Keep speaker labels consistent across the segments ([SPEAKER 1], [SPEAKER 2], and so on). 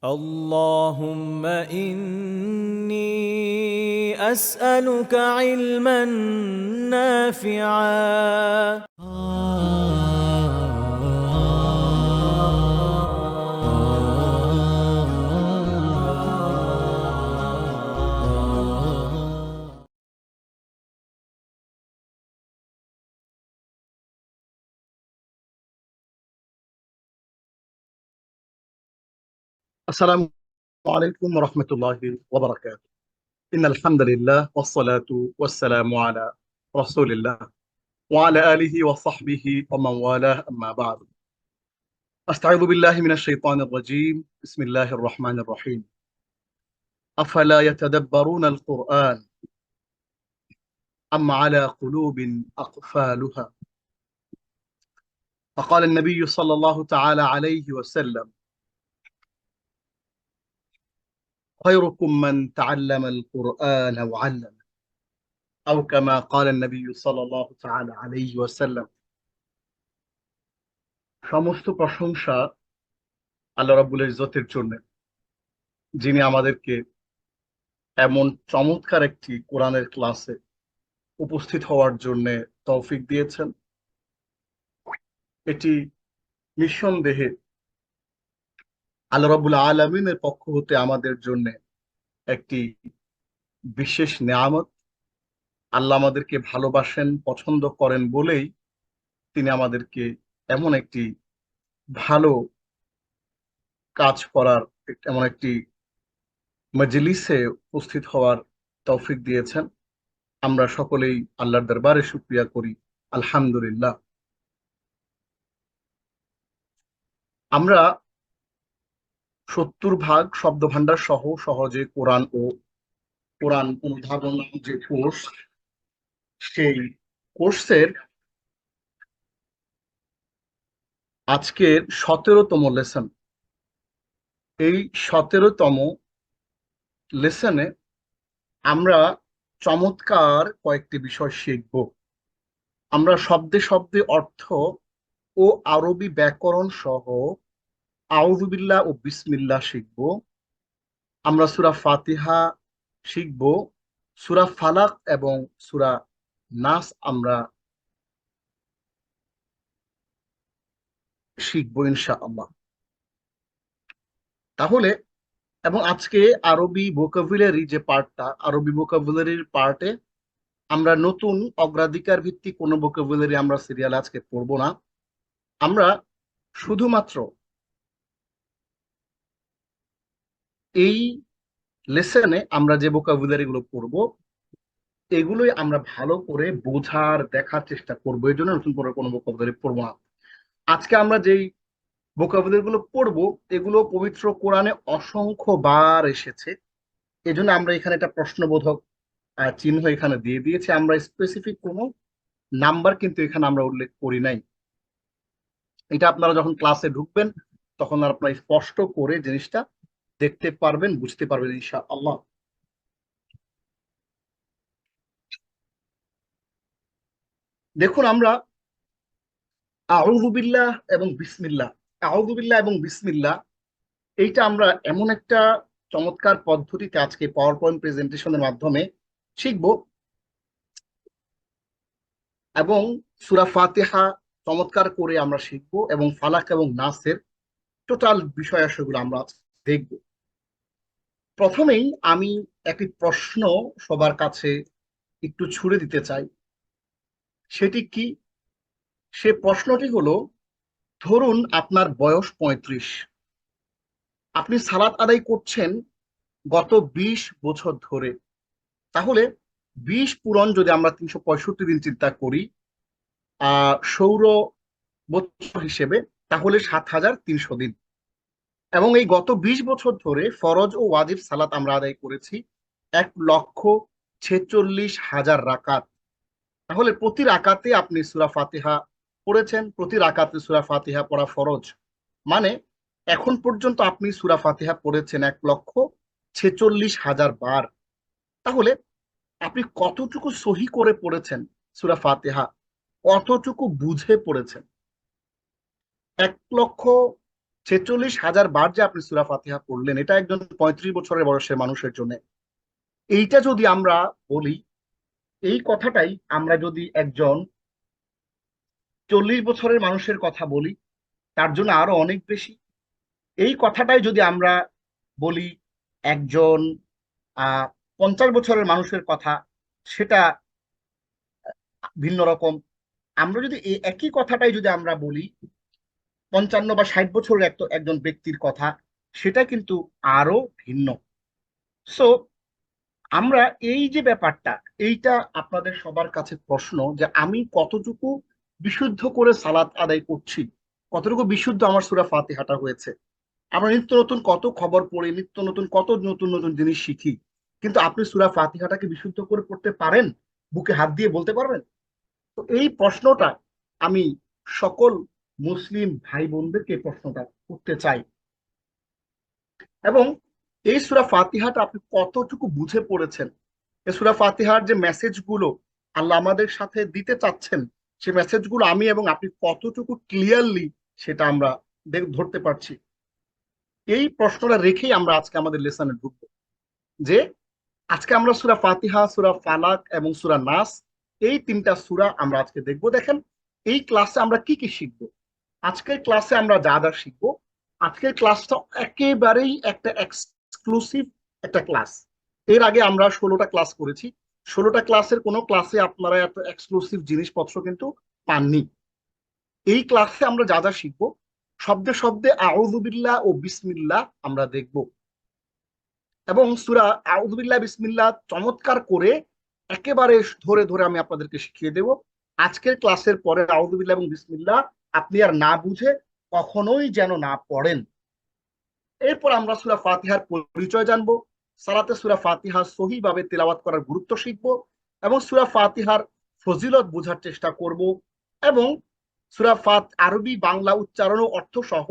[SPEAKER 1] اللهم إني أسألك علما نافعا.
[SPEAKER 2] আসসালামু আলাইকুম ওয়া রাহমাতুল্লাহি ওয়া বারাকাতুহু। ইন্নাল হামদুলিল্লাহ ওয়াস সালাতু ওয়াস সালামু আলা রাসূলিল্লাহ ওয়া আলা আলিহি ওয়া সাহবিহি ওয়া মান ওয়ালাহ আম্মা বা'দ। আস্তাঈযু বিল্লাহি মিনাশ শাইতানির রাজীম। বিসমিল্লাহির রহমানির রহিম। আফালা ইয়াতাদাব্বারুনাল কুরআন আম আলা কুলুবিন আকফালুহা। فقال النبي صلى الله تعالى عليه وسلم: خيركم من تعلم القرآن وعلمه، أو كما قال النبي صلى الله تعالى عليه وسلم। সমস্ত প্রশংসা আল্লাহ রাব্বুল ইজ্জতের জন্য, যিনি আমাদেরকে এমন চমৎকার একটি কোরআনের ক্লাসে উপস্থিত হওয়ার জন্য তৌফিক দিয়েছেন। এটি নিঃসন্দেহে আল্লাহ রাব্বুল আলামিনের পক্ষ হতে আমাদের জন্য একটি বিশেষ নেয়ামত। আল্লাহ আমাদেরকে ভালোবাসেন, পছন্দ করেন বলেই তিনি আমাদেরকে এমন একটি ভালো কাজ করার, এমন একটি মজলিসে উপস্থিত হওয়ার তৌফিক দিয়েছেন। আমরা সকলেই আল্লাহর দরবারে শুকরিয়া করি, আলহামদুলিল্লাহ। আমরা 70 ভাগ শব্দভাণ্ডার সহ সহজে কোরআন অনুধাবন যে কোর্স, সেই কোর্সের আজকের 17তম লেসন। এই 17তম লেসনে আমরা চমৎকার কয়েকটি বিষয় শিখব। আমরা শব্দে শব্দে অর্থ ও আরবি ব্যাকরণ সহ আউযু বিল্লাহ ও বিসমিল্লাহ শিখব। আমরা সূরা ফাতিহা শিখব, সূরা ফালাক এবং সূরা নাস আমরা শিখবো ইনশাআল্লাহ। তাহলে এবং আজকে আরবি ভোকাবুলারি যে পার্টটা, আরবি ভোকাবুলারির পার্টে আমরা নতুন অগ্রাধিকার ভিত্তিক কোনো ভোকাবুলারি আমরা সিরিয়াল আজকে পড়বো না। আমরা শুধুমাত্র এই লেসনে আমরা যে ভোকাবুলারি গুলো পড়বো, এগুলোই আমরা ভালো করে বোঝার দেখার চেষ্টা করবো। এই জন্য নতুন করে কোনো ভোকাবুলারি পড়বো না। আজকে আমরা যেই ভোকাবুলারি গুলো পড়বো, এগুলো পবিত্র কোরআনে অসংখ্য বার এসেছে। এজন্য আমরা এখানে একটা প্রশ্নবোধক চিহ্ন এখানে দিয়ে দিয়েছি। আমরা স্পেসিফিক কোনো নাম্বার কিন্তু এখানে আমরা উল্লেখ করি নাই। এটা আপনারা যখন ক্লাসে ঢুকবেন তখন আপনারা স্পষ্ট করে জিনিসটা দেখতে পারবেন, বুঝতে পারবেন ইনশাআল্লাহ। দেখুন, আমরা আউযু বিল্লাহ এবং বিসমিল্লাহ, আউযু বিল্লাহ এবং বিসমিল্লাহ, এইটা আমরা এমন একটা চমৎকার পদ্ধতিতে আজকে পাওয়ার পয়েন্ট প্রেজেন্টেশনের মাধ্যমে শিখবো। এবং সূরা ফাতিহা চমৎকার করে আমরা শিখবো এবং ফালাক এবং নাসের টোটাল বিষয়াবলীগুলো আমরা দেখব। প্রথমেই আমি একটি প্রশ্ন সবার কাছে একটু ছুড়ে দিতে চাই। সেটি কি? সে প্রশ্নটি হলো, ধরুন আপনার বয়স 35, আপনি সালাত আদায় করছেন গত 20 বছর ধরে। তাহলে 20 পূরণ যদি আমরা 365 দিন চিন্তা করি সৌর বছর হিসেবে, তাহলে 7300 দিন। এবং এই গত 20 বছর ধরে ফরজ ও ওয়াজিব সালাত আমরা আদায় করেছি 1,46,000 রাকাত। তাহলে প্রতি রাকাতে আপনি সূরা ফাতিহা পড়েছেন, প্রতি রাকাতে সূরা ফাতিহা পড়া ফরজ। মানে এখন পর্যন্ত আপনি সূরা ফাতিহা পড়েছেন 1,46,000 বার। তাহলে আপনি কতটুকু সহি করে পড়েছেন সূরা ফাতিহা, কতটুকু বুঝে পড়েছেন? 46,000 বার যে আপনি সূরা ফাতিহা পড়লেন, এটা একজন 35 বছরের বয়সের মানুষের জন্য। এইটা যদি আমরা বলি, এই কথাটাই আমরা যদি একজন 40 বছরের মানুষের কথা বলি, তার জন্য আরো অনেক বেশি। এই কথাটাই যদি আমরা বলি একজন 50 বছরের মানুষের কথা, সেটা ভিন্ন রকম। আমরা যদি এই একই কথাটাই যদি আমরা বলি 55 বা 60 বছরের একজন ব্যক্তির কথা, সেটা কিন্তু আরো ভিন্ন। সো আমরা এই যে ব্যাপারটা, এইটা আপনাদের সবার কাছে প্রশ্ন, যে আমি কতটুকু বিশুদ্ধ করে সালাত আদায় করছি, কতটুকু বিশুদ্ধ আমার সূরা ফাতিহাটা হয়েছে। আমরা নিত্য নতুন কত খবর পড়ি, নিত্য নতুন কত নতুন নতুন জিনিস শিখি, কিন্তু আপনি সূরা ফাতিহাটাকে বিশুদ্ধ করে পড়তে পারেন? বুকে হাত দিয়ে বলতে পারবেন? তো এই প্রশ্নটা আমি সকল মুসলিম ভাই বোনদেরকে প্রশ্নটা করতে চাই। এবং এই সূরা ফাতিহাটা আপনি কতটুকু বুঝে পড়েছেন, এই সূরা ফাতিহার যে মেসেজগুলো আল্লাহ আমাদের সাথে দিতে চাচ্ছেন, সেই মেসেজগুলো আমি এবং আপনি কতটুকু ক্লিয়ারলি সেটা আমরা ধরতে পারছি। এই প্রশ্নটা রেখেই আমরা আজকে আমাদের লেসনে ঢুকবো, যে আজকে আমরা সূরা ফাতিহা, সূরা ফালাক এবং সূরা নাস, এই তিনটা সূরা আমরা আজকে দেখবো। দেখেন এই ক্লাসে আমরা কি কি শিখবো। আজকের ক্লাসে আমরা যা যা শিখবো, আজকের ক্লাসটা একেবারেই একটা এক্সক্লুসিভ একটা ক্লাস। এর আগে আমরা 16টা ক্লাস করেছি, 16টা ক্লাসের কোনো ক্লাসে আপনারা এত এক্সক্লুসিভ জিনিসপত্র কিন্তু পাননি। এই ক্লাসে আমরা যা যা শিখবো, শব্দে শব্দে আউযু বিল্লাহ ও বিসমিল্লাহ আমরা দেখব, এবং সূরা আউযু বিল্লাহ বিসমিল্লাহ চমৎকার করে একেবারে ধরে ধরে আমি আপনাদেরকে শিখিয়ে দেব। আজকের ক্লাসের পরে আউযু বিল্লাহ এবং বিসমিল্লাহ আপনি আর না বুঝে কখনোই যেন না পড়েন। এরপর আমরা সূরা ফাতিহার পরিচয় জানবো, সালাতে সূরা ফাতিহা সহিভাবে তেলাওয়াত করার গুরুত্ব শিখবো, এবং সূরা ফাতিহার ফজিলত বোঝার চেষ্টা করব, এবং সূরা আরবি বাংলা উচ্চারণ ও অর্থ সহ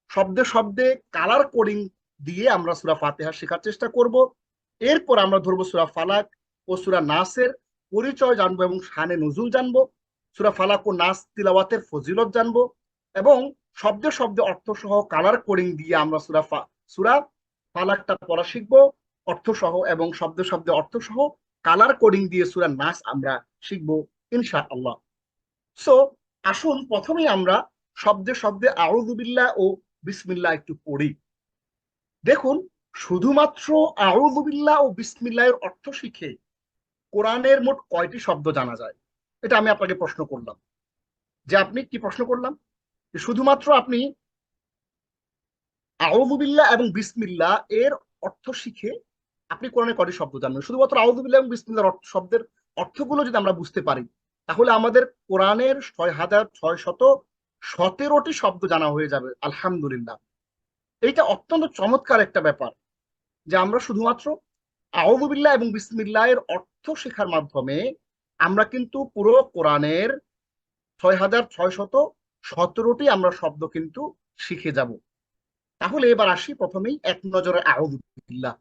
[SPEAKER 2] শব্দে শব্দে কালার কোডিং দিয়ে আমরা সূরা ফাতিহা শেখার চেষ্টা করব। এরপর আমরা ধরবো সূরা ফালাক ও সূরা নাসের পরিচয় জানবো এবং শানে নজুল জানবো, সূরা ফালাক ও নাস তিলাওয়াতের ফজিলত জানবো, এবং শব্দে শব্দে অর্থ সহ কালার কোডিং দিয়ে আমরা সূরা ফালাকটা পড়া শিখবো অর্থ সহ, এবং শব্দে শব্দে অর্থ সহ কালার কোডিং দিয়ে সূরা নাস আমরা শিখবো ইনশাআল্লাহ। সো আসুন প্রথমেই আমরা শব্দে শব্দে আউযু বিল্লাহ ও বিসমিল্লাহ একটু পড়ি। দেখুন, শুধুমাত্র আউযু বিল্লাহ ও বিসমিল্লাহের অর্থ শিখে কোরআনের মোট কয়টি শব্দ জানা যায়? এটা আমি আপনাকে প্রশ্ন করলাম। যে আপনি কি প্রশ্ন করলাম, শুধুমাত্র আপনি আউযু বিল্লাহ এবং বিসমিল্লাহ এর অর্থ শিখে আপনি কোরআনে কয়টি শব্দ জানবেন? শুধুমাত্র আউযু বিল্লাহ এবং বিসমিল্লাহর শব্দের অর্থগুলো যদি আমরা বুঝতে পারি, তাহলে আমাদের কোরআনের 6,617টি শব্দ জানা হয়ে যাবে আলহামদুলিল্লাহ। এইটা অত্যন্ত চমৎকার একটা ব্যাপার, যে আমরা শুধুমাত্র আউযু বিল্লাহ এবং বিসমিল্লাহ এর অর্থ শেখার মাধ্যমে আমরা কিন্তু পুরো কোরআনের 6,617টি আমরা শব্দ কিন্তু শিখে যাব। তাহলে এবার আসি প্রথমেই এক নজরে আউযু বিল্লাহ।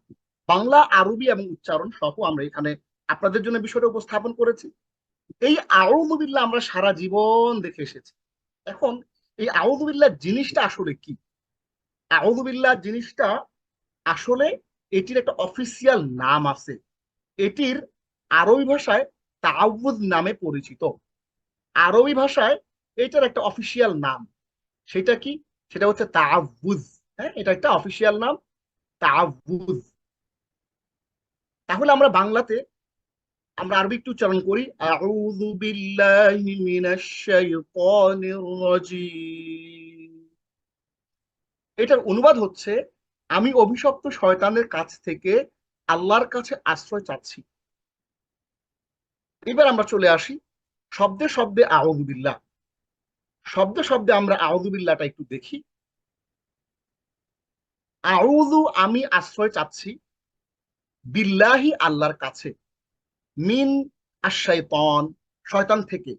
[SPEAKER 2] বাংলা, আরবি এবং উচ্চারণ সহ আমরা এখানে আপনাদের জন্য বিষয়টা উপস্থাপন করেছি। এই আউযু বিল্লাহ আমরা সারা জীবন দেখে এসেছি। এখন এই আউযু বিল্লাহ জিনিসটা আসলে কি? আউযু বিল্লাহ জিনিসটা আসলে, এটির একটা অফিসিয়াল নাম আছে। এটির আরবি ভাষায় তাআউযুজ নামে পরিচিত। আরবি ভাষায় এটার একটা অফিসিয়াল নাম, সেটা কি? সেটা হচ্ছে তাআউযুজ। হ্যাঁ, এটা একটা অফিসিয়াল নাম, তাআউযুজ। তাহলে আমরা বাংলাতে আমরা আরবি একটু উচ্চারণ করি, আউযু বিল্লাহি মিনাশ শাইতানির রাজীম। এটার অনুবাদ হচ্ছে, আমি অভিশপ্ত শয়তানের কাছ থেকে আল্লাহর কাছে আশ্রয় চাচ্ছি। এবার আমরা চলে আসি শব্দে শব্দে আউযু বিল্লাহ। শব্দে শব্দে আমরা আউযু বিল্লাহটা একটু দেখি। আউযু আমি আশ্রয় চাচ্ছি, বিল্লাহি আল্লাহর কাছে, মিন আশ-শাইতান শয়তান থেকে।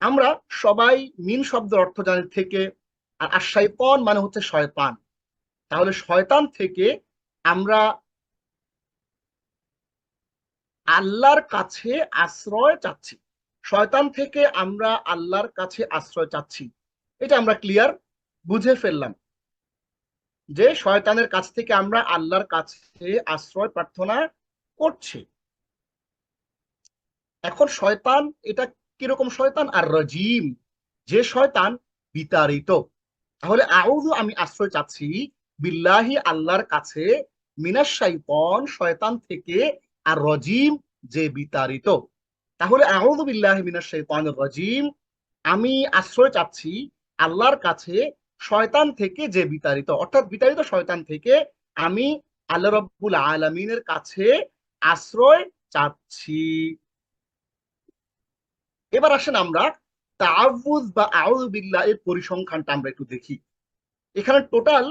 [SPEAKER 2] আমরা সবাই মিন শব্দের অর্থ জানি থেকে, আর আশ-শাইতান মানে হচ্ছে শয়তান। তাহলে শয়তান থেকে আমরা আল্লাহর কাছে আশ্রয় চাচ্ছি। শয়তান থেকে আমরা আল্লাহর কাছে আশ্রয় চাচ্ছি, এটা আমরা ক্লিয়ার বুঝে ফেললাম। যে শয়তানের কাছ থেকে আমরা আল্লাহর কাছে আশ্রয় প্রার্থনা করছি। এখন শয়তান এটা কিরকম শয়তান? আর রাজিম, যে শয়তান বিতাড়িত। তাহলে আউযু আমি আশ্রয় চাচ্ছি বিল্লাহি আল্লাহর কাছে, মিনাশ শাইতান শয়তান থেকে, আর রাজিম যে বিতাড়িত। তাহলে আউযু বিল্লাহি মিনাশ শাইতানির রাজিম, আমি আশ্রয় চাচ্ছি আল্লাহর কাছে শয়তান থেকে যে বিতাড়িত, অর্থাৎ বিতাড়িত শয়তান থেকে আমি আল্লাহ রাব্বুল আলামিনের কাছে আশ্রয় চাচ্ছি। এবার আসেন আমরা তাআউযু বা আউযু বিল্লাহ এর পরিসংখ্যানটা আমরা একটু দেখি। এখানে টোটাল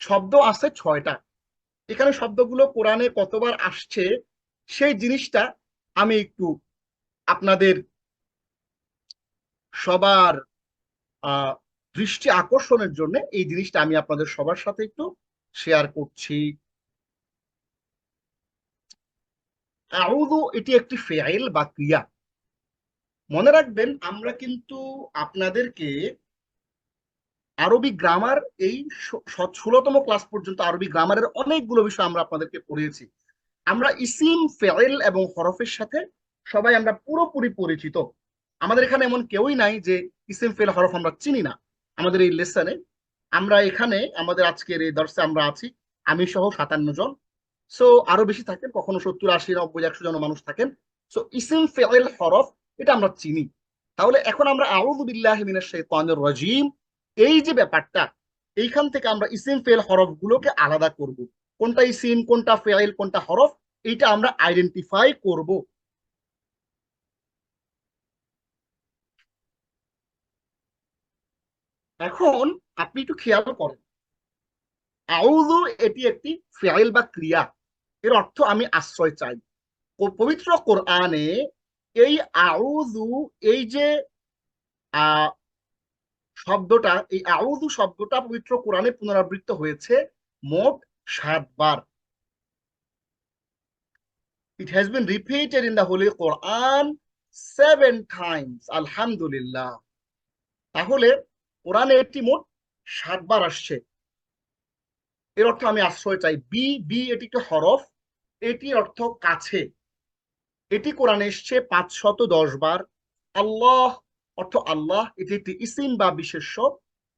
[SPEAKER 2] শব্দ আছে 6টা। এখানে শব্দগুলো কোরআনে কতবার আসছে সেই জিনিসটা আমি একটু আপনাদের সবার আহ দৃষ্টি আকর্ষণের জন্য এই জিনিসটা আমি আপনাদের সবার সাথে একটু শেয়ার করছি। আউযু এটি একটি ফেইল বা ক্রিয়া। মনে রাখবেন আমরা কিন্তু আপনাদেরকে আরবি গ্রামার এই 16তম ক্লাস পর্যন্ত আরবি গ্রামারের অনেকগুলো বিষয় আমরা আপনাদেরকে পড়িয়েছি। আমরা ইসিম ফেইল এবং হরফের সাথে সবাই আমরা পুরোপুরি পরিচিত। আমাদের এখানে এমন কেউই নাই যে ইসিম ফেইল হরফ আমরা চিনি না। আমাদের এই লেসনে আমরা এখানে আমাদের আজকের এই দর্শে আমরা আছি আমি সহ 57 জন। সো আরো বেশি থাকেন, কখনো 70, 80, 90, 100 জন মানুষ থাকেন। সো ইসিম ফেইল হরফ এটা আমরা চিনি। তাহলে এখন আমরা আউযু বিল্লাহি মিনাশ শাইতানির রাজিম এই যে ব্যাপারটা, এইখান থেকে আমরা ইসিম ফেইল হরফ গুলোকে আলাদা করব। কোনটা ইসিম, কোনটা ফেইল, কোনটা হরফ, এইটা আমরা আইডেন্টিফাই করব। এখন আপনি একটু খেয়াল করেন, আউযু এটি একটি ফেইল বা ক্রিয়া। এর অর্থ আমি আশ্রয় চাই। পবিত্র কোরআনে এই আউযু, এই যে আহ শব্দটা, এই আউযু শব্দটা পবিত্র কোরআনে পুনরাবৃত্ত হয়েছে মোট 7 বার। It has been repeated in the Holy Quran 7 times. আলহামদুলিল্লাহ। তাহলে কোরআনে এটি মোট 7 বার আসছে। এর অর্থ আমি আশ্রয় চাই। বি বি এটি একটি হরফ, এটির অর্থ কাছে। এটি কোরআনে এসছে 510 বার। আল্লাহ অর্থ আল্লাহ, এটি একটি ইসিম বা বিশেষ্য,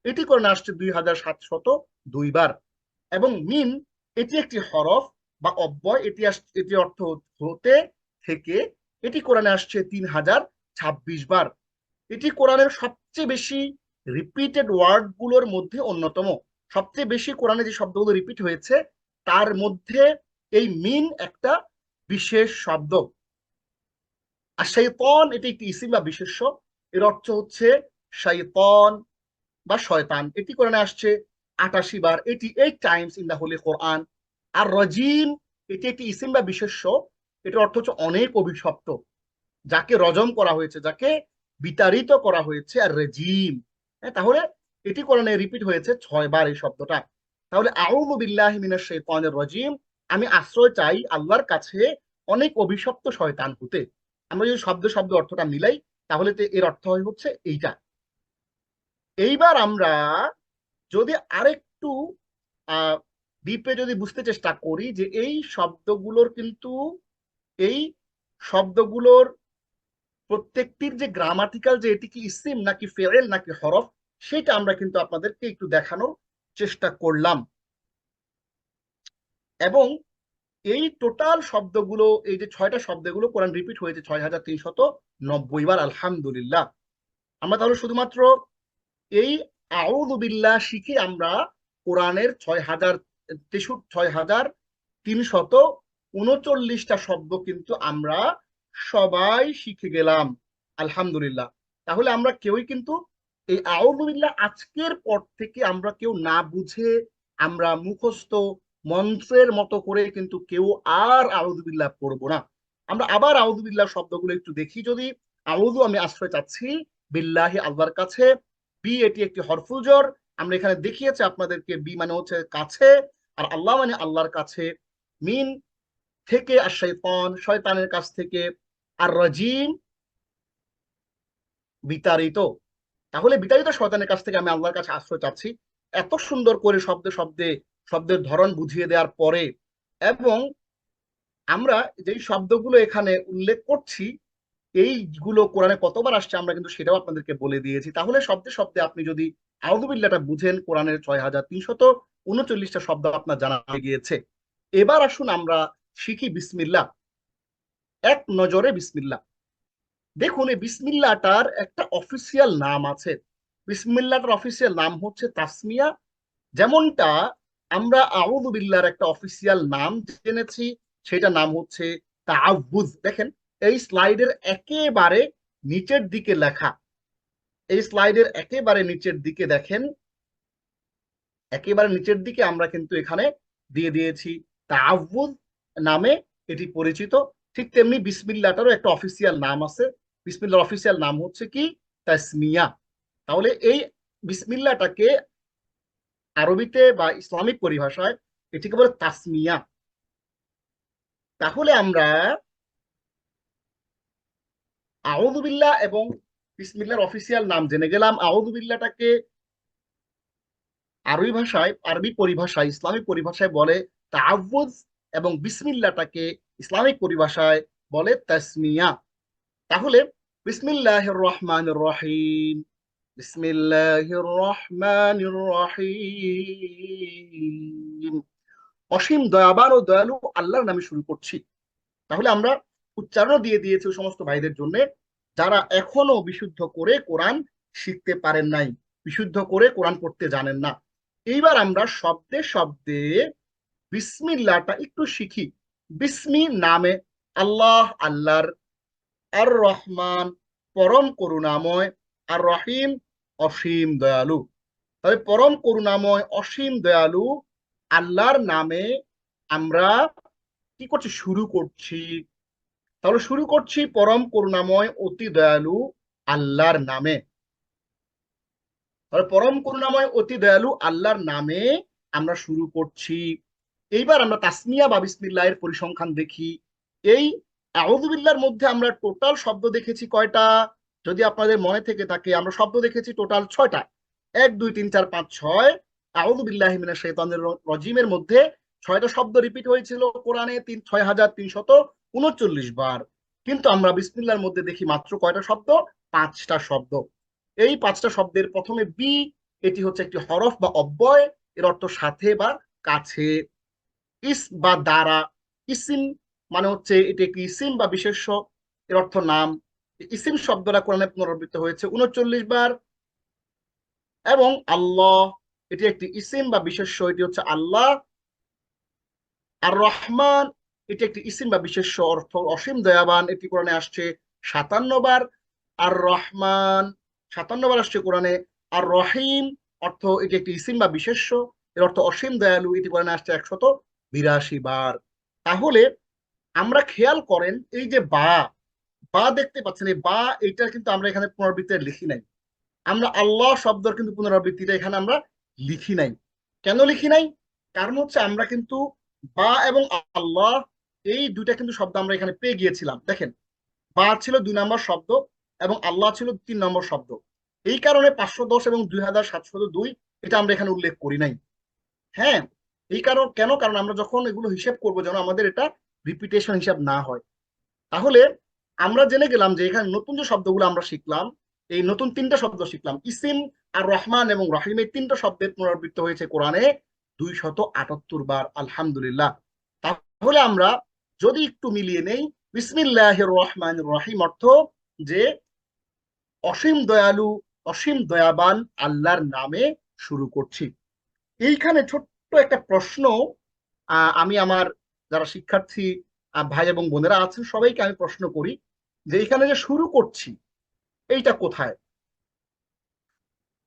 [SPEAKER 2] এটি কোরআনে আসছে 2702 বার। এবং মিন এটি একটি হরফ বা অব্যয়, এটি অর্থ হতে, থেকে, এটি কোরআনে আসছে 3026 বার। এটি কোরআনের সবচেয়ে বেশি রিপিটেড ওয়ার্ড গুলোর মধ্যে অন্যতম। সবচেয়ে বেশি কোরআনে যে শব্দগুলো রিপিট হয়েছে তার মধ্যে এই মিন একটা বিশেষ শব্দ। আর শাইতান এটি একটি ইসিম বা বিশেষ্য, এর অর্থ হচ্ছে শাইতান বা শয়তান। এটি কোরআনে আসছে 88 বার, এটি 8 টাইমস ইন দা হোলি কোরআন। আর রাজিম এটি একটি ইসিম বা বিশেষ্য, এটার অর্থ হচ্ছে অনেক অভিশপ্ত, যাকে রজম করা হয়েছে, যাকে বিতাড়িত করা হয়েছে। আর রেজিম, তাহলে এটি কোরআনে রিপিট হয়েছে 6 বার এই শব্দটা। তাহলে আউযু বিল্লাহি মিনাশ শাইতানির রাজিম, আমি আশ্রয় চাই আল্লাহর কাছে অনেক অভিশপ্ত শয়তান হতে। আমরা যদি শব্দ শব্দ অর্থটা মিলাই তাহলে তো এর অর্থ হচ্ছে এইটা। এইবার আমরা যদি আরেকটু আহ ডিপে যদি বুঝতে চেষ্টা করি যে এই শব্দগুলোর কিন্তু, এই শব্দগুলোর প্রত্যেকটির যে গ্রামাটিক্যাল, যে এটি কি ইসিম নাকি ফেরেল নাকি হরফ, সেটা আমরা কিন্তু আপনাদেরকে একটু দেখানোর চেষ্টা করলাম। এবং এই টোটাল শব্দগুলো, এই যে 6টা শব্দগুলো কোরআন রিপিট হয়েছে 6390 বার। আলহামদুলিল্লাহ। আমরা তাহলে শুধুমাত্র এই আউযু বিল্লাহ শিখে আমরা কোরআনের 6339টা শব্দ কিন্তু আমরা সবাই শিখে গেলাম। আলহামদুলিল্লাহ। তাহলে আমরা কেউই কিন্তু এই আউযু বিল্লাহ আজকের পর থেকে আমরা কেউ না বুঝে আমরা মুখস্থ মন্ত্রের মতো করে কিন্তু কেউ আর আউযু বিল্লাহ পড়বো না। আমরা আবার আউযু বিল্লাহ শব্দগুলো একটু দেখি। যদি আউযু আমি আশ্রয় চাচ্ছি বিল্লাহি আল্লাহর কাছে, বি এটি একটি হরফুল জর, আমরা এখানে দেখিয়েছি আপনাদেরকে, বি মানে হচ্ছে কাছে, আর আল্লাহ মানে আল্লাহর কাছে, মিন থেকে, আর শয়তান শয়তানের কাছ থেকে, আর রাজিম বিতাড়িত। তাহলে বিতাড়িত শয়তানের কাছ থেকে আমি আল্লাহর কাছে আশ্রয় চাচ্ছি। এত সুন্দর করে শব্দে শব্দে শব্দের ধরন বুঝিয়ে দেওয়ার পরে এবং আমরা যেই শব্দগুলো এখানে উল্লেখ করছি এইগুলো কোরআনে কতবার আসছে আমরা কিন্তু সেটাও আপনাদেরকে বলে দিয়েছি। তাহলে শব্দে শব্দে আপনি যদি আউযুবিল্লাহটা বুঝেন, কোরআনের ৬,৩৩৯টা শব্দ আপনার জানা হয়ে গিয়েছে। এবার আসুন আমরা শিখি বিসমিল্লাহ। এক নজরে বিসমিল্লাহ। দেখুন এই বিসমিল্লাহটার একটা অফিসিয়াল নাম আছে। বিসমিল্লাহটার অফিসিয়াল নাম হচ্ছে তাসমিয়া। যেমনটা আমরা আউযু বিল্লাহর একটা অফিসিয়াল নাম জেনেছি, সেটা নাম হচ্ছে তাআউযুজ। দেখেন এই স্লাইডের একেবারে নিচের দিকে লেখা, এই স্লাইডের একেবারে নিচের দিকে দেখেন, একেবারে নিচের দিকে আমরা কিন্তু এখানে দিয়ে দিয়েছি তাআউযুজ নামে এটি পরিচিত। ঠিক তেমনি বিসমিল্লাহটারও একটা অফিসিয়াল নাম আছে। বিসমিল্লাহর অফিসিয়াল নাম হচ্ছে কি? তাসমিয়া। তাহলে এই বিসমিল্লাহটাকে আরবিতে বা ইসলামিক পরিভাষায় এটিকে বলে তাসমিয়া। তাহলে আমরা আউযু বিল্লাহ এবং বিসমিল্লাহর অফিসিয়াল নাম জেনে গেলাম। আউযু বিল্লাহটাকে আরবি ভাষায়, আরবি পরিভাষায়, ইসলামিক পরিভাষায় বলে তাআউযুজ এবং বিসমিল্লাহটাকে ইসলামিক পরিভাষায় বলে তাসমিয়া। তাহলে বিসমিল্লাহির রহমানির রহিম, বিসমিল্লাহির রহমানির রহিম, অসীম দয়াবান ও দয়ালু আল্লাহর নামে শুরু করছি। তাহলে আমরা উচ্চারণ দিয়ে দিয়েছি ওই সমস্ত ভাইদের জন্য যারা এখনো বিশুদ্ধ করে কোরআন শিখতে পারেন নাই, বিশুদ্ধ করে কোরআন পড়তে জানেন না। এইবার আমরা শব্দে শব্দে বিসমিল্লাহটা একটু শিখি। বিসমি নামে আল্লাহ, আল্লাহর, আর রহমান পরম করুণাময়, আর রহিম অসীম দয়ালু। তবে পরম করুণাময় অসীম দয়ালু আল্লাহর নামে আমরা কি করছি? শুরু করছি। তাহলে শুরু করছি পরম করুণাময় অতি দয়ালু আল্লাহর নামে। তাহলে পরম করুণাময় অতি দয়ালু আল্লাহর নামে আমরা শুরু করছি। এইবার আমরা তাসমিয়া বা বিসমিল্লাহের পরিসংখ্যান দেখি। এই আউযু বিল্লাহর মধ্যে আমরা টোটাল শব্দ দেখেছি কয়টা? যদি আপনাদের মনে থেকে থাকে, আমরা শব্দ দেখেছি টোটাল 6টা। 1 2 3 4 5 6। আউযু বিল্লাহি মিনাশ শাইতানির রাজিমের মধ্যে 6টা শব্দ রিপিট হয়েছিল কোরআনে ৬,৩৩৯ বার। কিন্তু আমরা বিসমিল্লাহর মধ্যে দেখি মাত্র কয়টা শব্দ? 5টা শব্দ। এই 5টা শব্দের প্রথমে বি, এটি হচ্ছে একটি হরফ বা অব্যয়, এর অর্থ সাথে বা কাছে। ইস বা দ্বারা, ইসিম মানে হচ্ছে এটি একটি ইসিম বা বিশেষ্য, এর অর্থ নাম। ইসিম শব্দটা কোরআনে পুনরাবৃত্ত হয়েছে 39 বার। এবং আল্লাহ, এটি একটি ইসিম বা বিশেষ্য, এটি হচ্ছে আল্লাহ। আর রহমান, এটি একটি ইসিম বা বিশেষ্য, অর্থ অসীম দয়াবান, এটি কোরআনে আসছে 57 বার। আর রহমান 57 বার আসছে কোরআনে। আর রহিম অর্থ এটি একটি ইসিম বা বিশেষ্য, এর অর্থ অসীম দয়ালু, এটি কোরআনে আসছে 182 বার। তাহলে আমরা খেয়াল করেন এই যে বা, বা দেখতে পাচ্ছেন, এই বা এইটা কিন্তু আমরা এখানে পুনরাবৃত্তি লিখি নাই। আমরা আল্লাহ শব্দের কিন্তু পুনরাবৃত্তিটা এখানে আমরা লিখি নাই। কেন লিখি নাই? কারণ হচ্ছে আমরা কিন্তু বা এবং আল্লাহ এই দুইটা কিন্তু শব্দ আমরা এখানে পেয়ে গিয়েছিলাম। দেখেন বা ছিল 2 নম্বর শব্দ এবং আল্লাহ ছিল 3 নম্বর শব্দ। এই কারণে 510 এবং 2702 এটা আমরা এখানে উল্লেখ করি নাই। হ্যাঁ, এই কারণ কেন? কারণ আমরা যখন এগুলো হিসেব করবো যেন আমাদের এটা রিপিটেশন হিসাব না হয়। তাহলে আমরা জেনে গেলাম যে এখানে নতুন যে শব্দগুলো আমরা শিখলাম, এই নতুন 3টা শব্দ শিখলাম, ইসিম আর রহমান এবং রহিম, এই 3টা শব্দের পুনরাবৃত্ত হয়েছে কোরআনে 278 বার। আলহামদুলিল্লাহ। তাহলে আমরা যদি একটু মিলিয়ে নেই, বিসমিল্লাহির রহমানির রহিম অর্থ যে অসীম দয়ালু, অসীম দয়াবান আল্লাহর নামে শুরু করছি। এইখানে ছোট্ট একটা প্রশ্ন আমি আমার যারা শিক্ষার্থী ভাই এবং বোনেরা আছেন সবাইকে আমি প্রশ্ন করি যে এখানে যে শুরু করছি এইটা কোথায়?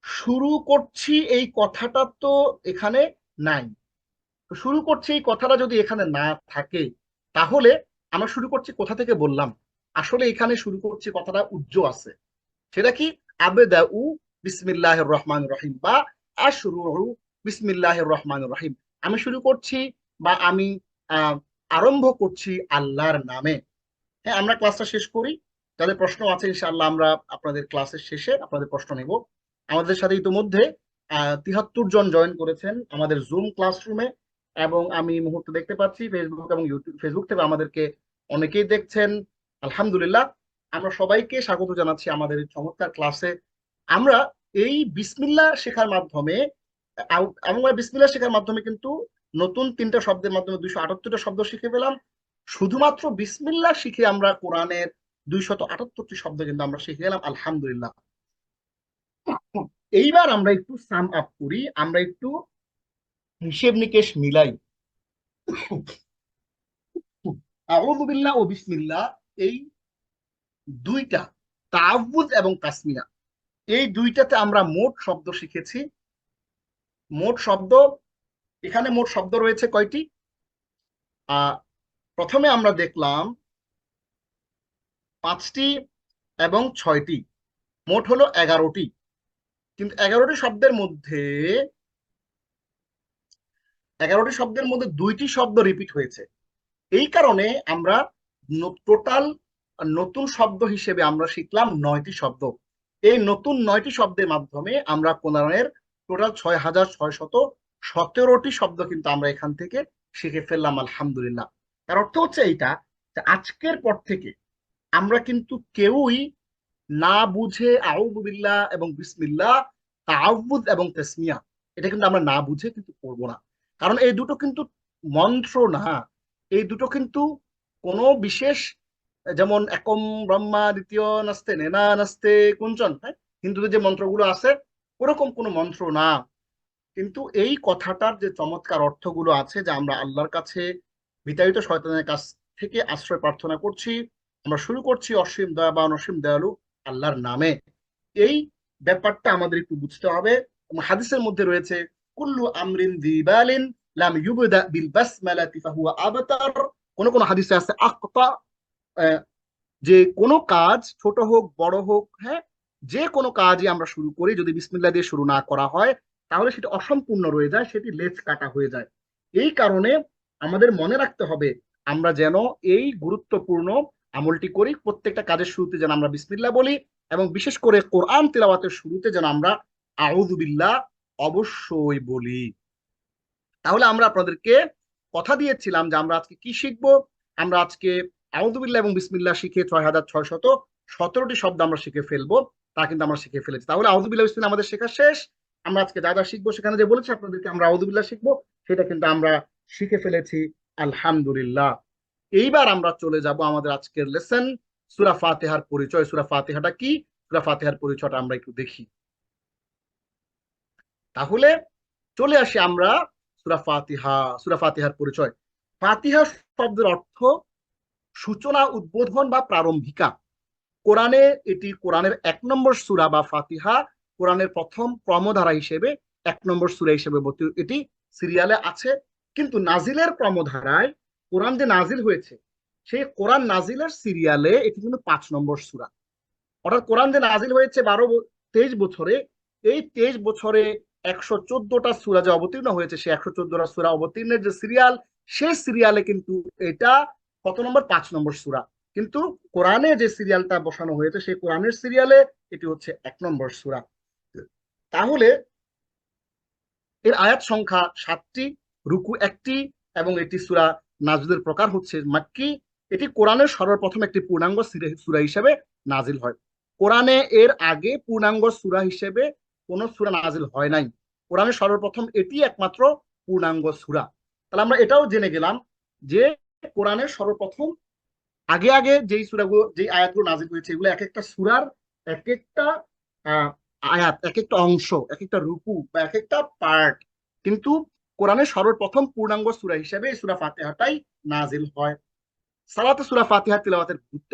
[SPEAKER 2] শুরু করছি এই কথাটা তো এখানে নাই। তো শুরু করছি এই কথাটা যদি এখানে না থাকে তাহলে আমরা শুরু করছি কোথা থেকে বললাম? আসলে এখানে শুরু করছি কথাটা উজ্জ আছে। সেটা কি? আবেদাউ বিসমিল্লাহির রহমানির রহিম বা আশরুউ বিসমিল্লাহির রহমানির রহিম। আমি শুরু করছি বা আমি আরম্ভ করছি আল্লাহর নামে। হ্যাঁ, আমরা ক্লাসটা শেষ করি। যাদের প্রশ্ন আছে ইনশাআল্লাহ আমরা আপনাদের ক্লাসের শেষে আপনাদের প্রশ্ন নেব। আমাদের সাথে ইতিমধ্যে 73 জন জয়েন করেছেন আমাদের জুম ক্লাসরুমে, এবং আমি এই মুহূর্তে দেখতে পাচ্ছি ফেসবুক এবং ইউটিউব, ফেসবুক থেকে আমাদেরকে অনেকেই দেখছেন। আলহামদুলিল্লাহ, আমরা সবাইকে স্বাগত জানাচ্ছি আমাদের এই চমৎকার ক্লাসে। আমরা এই বিসমিল্লাহ শেখার মাধ্যমে আমরা বিসমিল্লাহ শেখার মাধ্যমে কিন্তু নতুন 3টা শব্দের মাধ্যমে 278টা শব্দ শিখে পেলাম। শুধুমাত্র বিসমিল্লাহ শিখে আমরা কোরআনের 278টি শব্দ কিন্তু আমরা শিখে গেলাম, আলহামদুলিল্লাহ। এইবার আমরা একটু সাম আপ করি, আমরা একটু হিসেব নিকেশ মিলাই। আউযু বিল্লাহ ও বিসমিল্লাহ, এই দুইটা, তাআউযুজ এবং তাসমিয়া, এই দুইটাতে আমরা মোট শব্দ শিখেছি। মোট শব্দ, এখানে মোট শব্দ রয়েছে কয়টি? প্রথমে আমরা দেখলাম 5টি এবং 6টি, মোট হলো 11টি। কিন্তু 11টি শব্দের মধ্যে 2টি শব্দ রিপিট হয়েছে। এই কারণে আমরা টোটাল নতুন শব্দ হিসেবে আমরা শিখলাম 9টি শব্দ। এই নতুন 9টি শব্দের মাধ্যমে আমরা কোরআনের টোটাল 6617টি শব্দ কিন্তু আমরা এখান থেকে শিখে ফেললাম, আলহামদুলিল্লাহ। তার অর্থ হচ্ছে এইটা যে আজকের পর থেকে আমরা কিন্তু কেউই না বুঝে আউযু বিল্লাহ এবং বিসমিল্লাহ, তাআউযুজ এবং তাসমিয়া, এটা কিন্তু আমরা না বুঝে কিন্তু করবো না। কারণ এই দুটো কিন্তু মন্ত্র না, এই দুটো কিন্তু কোনো বিশেষ, যেমন একম ব্রহ্মা দ্বিতীয় নাস্তে নেনা নাস্তে কুঞ্চন, হ্যাঁ, হিন্দুদের যে মন্ত্রগুলো আছে ওরকম কোনো মন্ত্র না। কিন্তু এই কথাটার যে চমৎকার অর্থগুলো আছে, যে আমরা আল্লাহর কাছে বিতাড়িত শয়তানের কাছ থেকে আশ্রয় প্রার্থনা করছি, আমরা শুরু করছি অসীম দয়াবান অসীম দয়ালু আল্লাহর নামে, এই ব্যাপারটা আমাদের একটু বুঝতে হবে। হাদিসের মধ্যে রয়েছে কুল্লু আমরিন দিবালিন লাম ইউবদা বিল বাসমালাতি ফাহুয়া আবতার। কোন কোন হাদিসে আছে আক্তা, যে কোনো কাজ ছোট হোক বড় হোক, হ্যাঁ, যে কোনো কাজই আমরা শুরু করি যদি বিসমিল্লাহ দিয়ে শুরু না করা হয় তাহলে সেটা অসম্পূর্ণ রয়ে যায়, সেটি লেজ কাটা হয়ে যায়। এই কারণে আমাদের মনে রাখতে হবে আমরা যেন এই গুরুত্বপূর্ণ আমলটি করি, প্রত্যেকটা কাজের শুরুতে যেন আমরা বিসমিল্লাহ বলি, এবং বিশেষ করে কোরআন তিলাওয়াতের শুরুতে যেন আমরা আউযু বিল্লাহ অবশ্যই বলি। তাহলে আমরা আপনাদেরকে কথা দিয়েছিলাম যে আমরা আজকে কি শিখবো। আমরা আজকে আউযু বিল্লাহ এবং বিসমিল্লাহ শিখে 6617টি শব্দ আমরা শিখে ফেলবো, তা কিন্তু আমরা শিখে ফেলেছি। তাহলে আউযু বিল্লাহ বিসমিল্লাহ আমাদের শেখা শেষ। আমরা আজকে যা যা শিখবো, সেখানে যে বলেছি আপনাদেরকে আমরা আউযু বিল্লাহ শিখবো, সেটা কিন্তু আমরা শিখে ফেলেছি, আলহামদুলিল্লাহ। এইবার আমরা চলে যাব আমাদের আজকের লেসন, সূরা ফাতিহার পরিচয়। সূরা ফাতিহাটা কি, সূরা ফাতিহার পরিচয়টা আমরা একটু দেখি। তাহলে চলে আসি আমরা সূরা ফাতিহা। সূরা ফাতিহার পরিচয়। ফাতিহা শব্দের অর্থ সূচনা, উদ্বোধন বা প্রারম্ভিকা। কোরআনে এটি কোরআনের 1 নম্বর সূরা বা ফাতিহা কোরআনের প্রথম ক্রমধারা হিসেবে 1 নম্বর সূরা হিসেবে এটি সিরিয়ালে আছে। কিন্তু নাজিলের ক্রমধারায় কোরআন যে নাজিল হয়েছে, সেই কোরআন নাজিলের সিরিয়ালে এটি কিন্তু 5 নম্বর সূরা। অর্থাৎ কোরআন যে নাজিল হয়েছে 23 বছরে, এই 23 বছরে 114টা সূরা যে অবতীর্ণ হয়েছে, সেই 114টা সূরা অবতীর্ণের যে সিরিয়াল, সেই সিরিয়ালে কিন্তু এটা কত নম্বর? 5 নম্বর সূরা। কিন্তু কোরআনে যে সিরিয়ালটা বসানো হয়েছে, সেই কোরআনের সিরিয়ালে এটি হচ্ছে 1 নম্বর সূরা। তাহলে এর আয়াত সংখ্যা 7টি, রুকু 1টি, এবং এটি সূরা নাজলের প্রকার হচ্ছে মাক্কি। এটি কোরআনের সর্বপ্রথম একটি পূর্ণাঙ্গ সূরা হিসেবে নাজিল হয়। কোরআনে এর আগে পূর্ণাঙ্গ সূরা হিসেবে কোন সূরা নাজিল হয় নাই, কোরআনের সর্বপ্রথম এটি একমাত্র পূর্ণাঙ্গ সূরা। তাহলে আমরা এটাও জেনে গেলাম যে কোরআনের সর্বপ্রথম আগে আগে যেই সূরাগুলো, যেই আয়াতগুলো নাজিল হয়েছে, এগুলো এক একটা সূরার এক একটা আয়াত, এক একটা অংশ, এক একটা রুকু বা এক একটা পার্ট। কিন্তু কোরআনের সর্বপ্রথম পূর্ণাঙ্গ সূরা হিসেবে এই সূরা ফাতিহাটাই নাজিল হয়। সালাতে সূরা ফাতিহা তিলাওয়াতের গুরুত্ব।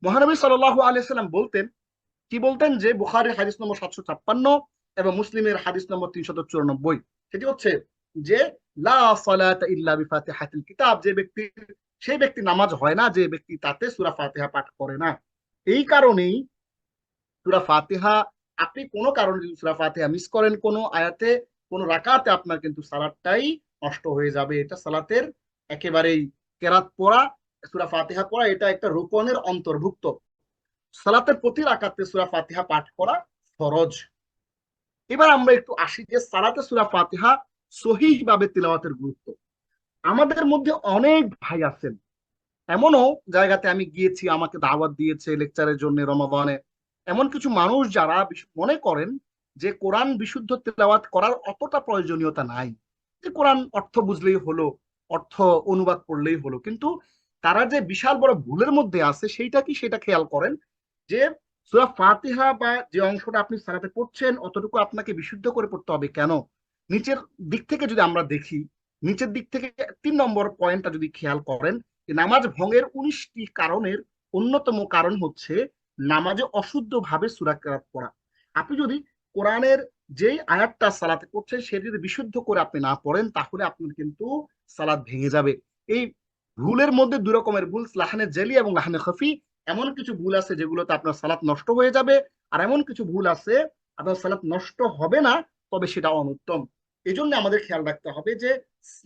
[SPEAKER 2] মহানবী সাল্লাল্লাহু আলাইহি সাল্লাম বলতেন, কি বলতেন, যে বুখারীর হাদিস নম্বর 756 এবং মুসলিমের হাদিস নম্বর 394, সেটি হচ্ছে যে লা সালাতা ইল্লা বিফাতিহাতিল কিতাব, সেই ব্যক্তি নামাজ হয় না যে ব্যক্তি তাতে সূরা ফাতিহা পাঠ করে না। এই কারণেই সূরা ফাতিহা, আপনি কোনো কারণে যদি সূরা ফাতিহা মিস করেন কোনো আয়াতে, কোনো রাকাতে, আপনার কিন্তু সালাতটাই নষ্ট হয়ে যাবে। এটা সালাতের একেবারেই কেরাত পড়া, সূরা ফাতিহা পড়া, এটা একটা রুকনের অন্তর্ভুক্ত। সালাতের প্রতি রাকাতে সূরা ফাতিহা পাঠ করা ফরজ। এবার আমরা একটু আসি যে সালাতে সূরা ফাতিহা সহিহ ভাবে তিলাওয়াতের গুরুত্ব। আমাদের মধ্যে অনেক ভাই আছেন, এমনও জায়গাতে আমি গিয়েছি, আমাকে দাওয়াত দিয়েছে লেকচারের জন্য রমাদানে, এমন কিছু মানুষ যারা মনে করেন যে কোরআন বিশুদ্ধ তেলাওয়াত করার অতটা প্রয়োজনীয়তা নাই, যে কোরআন অর্থ বুঝলেই হলো, অর্থ অনুবাদ করলেই হলো। কিন্তু তারা যে বিশাল বড় ভুলের মধ্যে আছে সেইটা কি, সেটা খেয়াল করেন যে সূরা ফাতিহা বা যে অংশটা আপনি সালাতে পড়ছেন অতটুকু আপনাকে বিশুদ্ধ করে পড়তে হবে কেন। নিচের দিক থেকে যদি আমরা দেখি, নিচের দিক থেকে 3 নম্বর পয়েন্টটা যদি খেয়াল করেন, নামাজ ভঙ্গের 19টি কারণের অন্যতম কারণ হচ্ছে নামাজে অশুদ্ধ ভাবে সূরা কেরাত পড়া। আপনি যদি কোরআনের যেই আয়াতটা সালাতে পড়ছেন সেটি যদি বিশুদ্ধ করে আপনি না পড়েন, তাহলে আপনার কিন্তু সালাত ভেঙে যাবে। এই ভুলের মধ্যে 2 রকমের ভুল, লাহানে জেলি এবং লাহানে খফি। এমন কিছু ভুল আছে যেগুলোতে আপনার সালাত নষ্ট হয়ে যাবে, আর এমন কিছু ভুল আছে আপনার সালাত নষ্ট হবে না, তবে সেটা অনুত্তম। এই জন্য আমাদের খেয়াল রাখতে হবে যে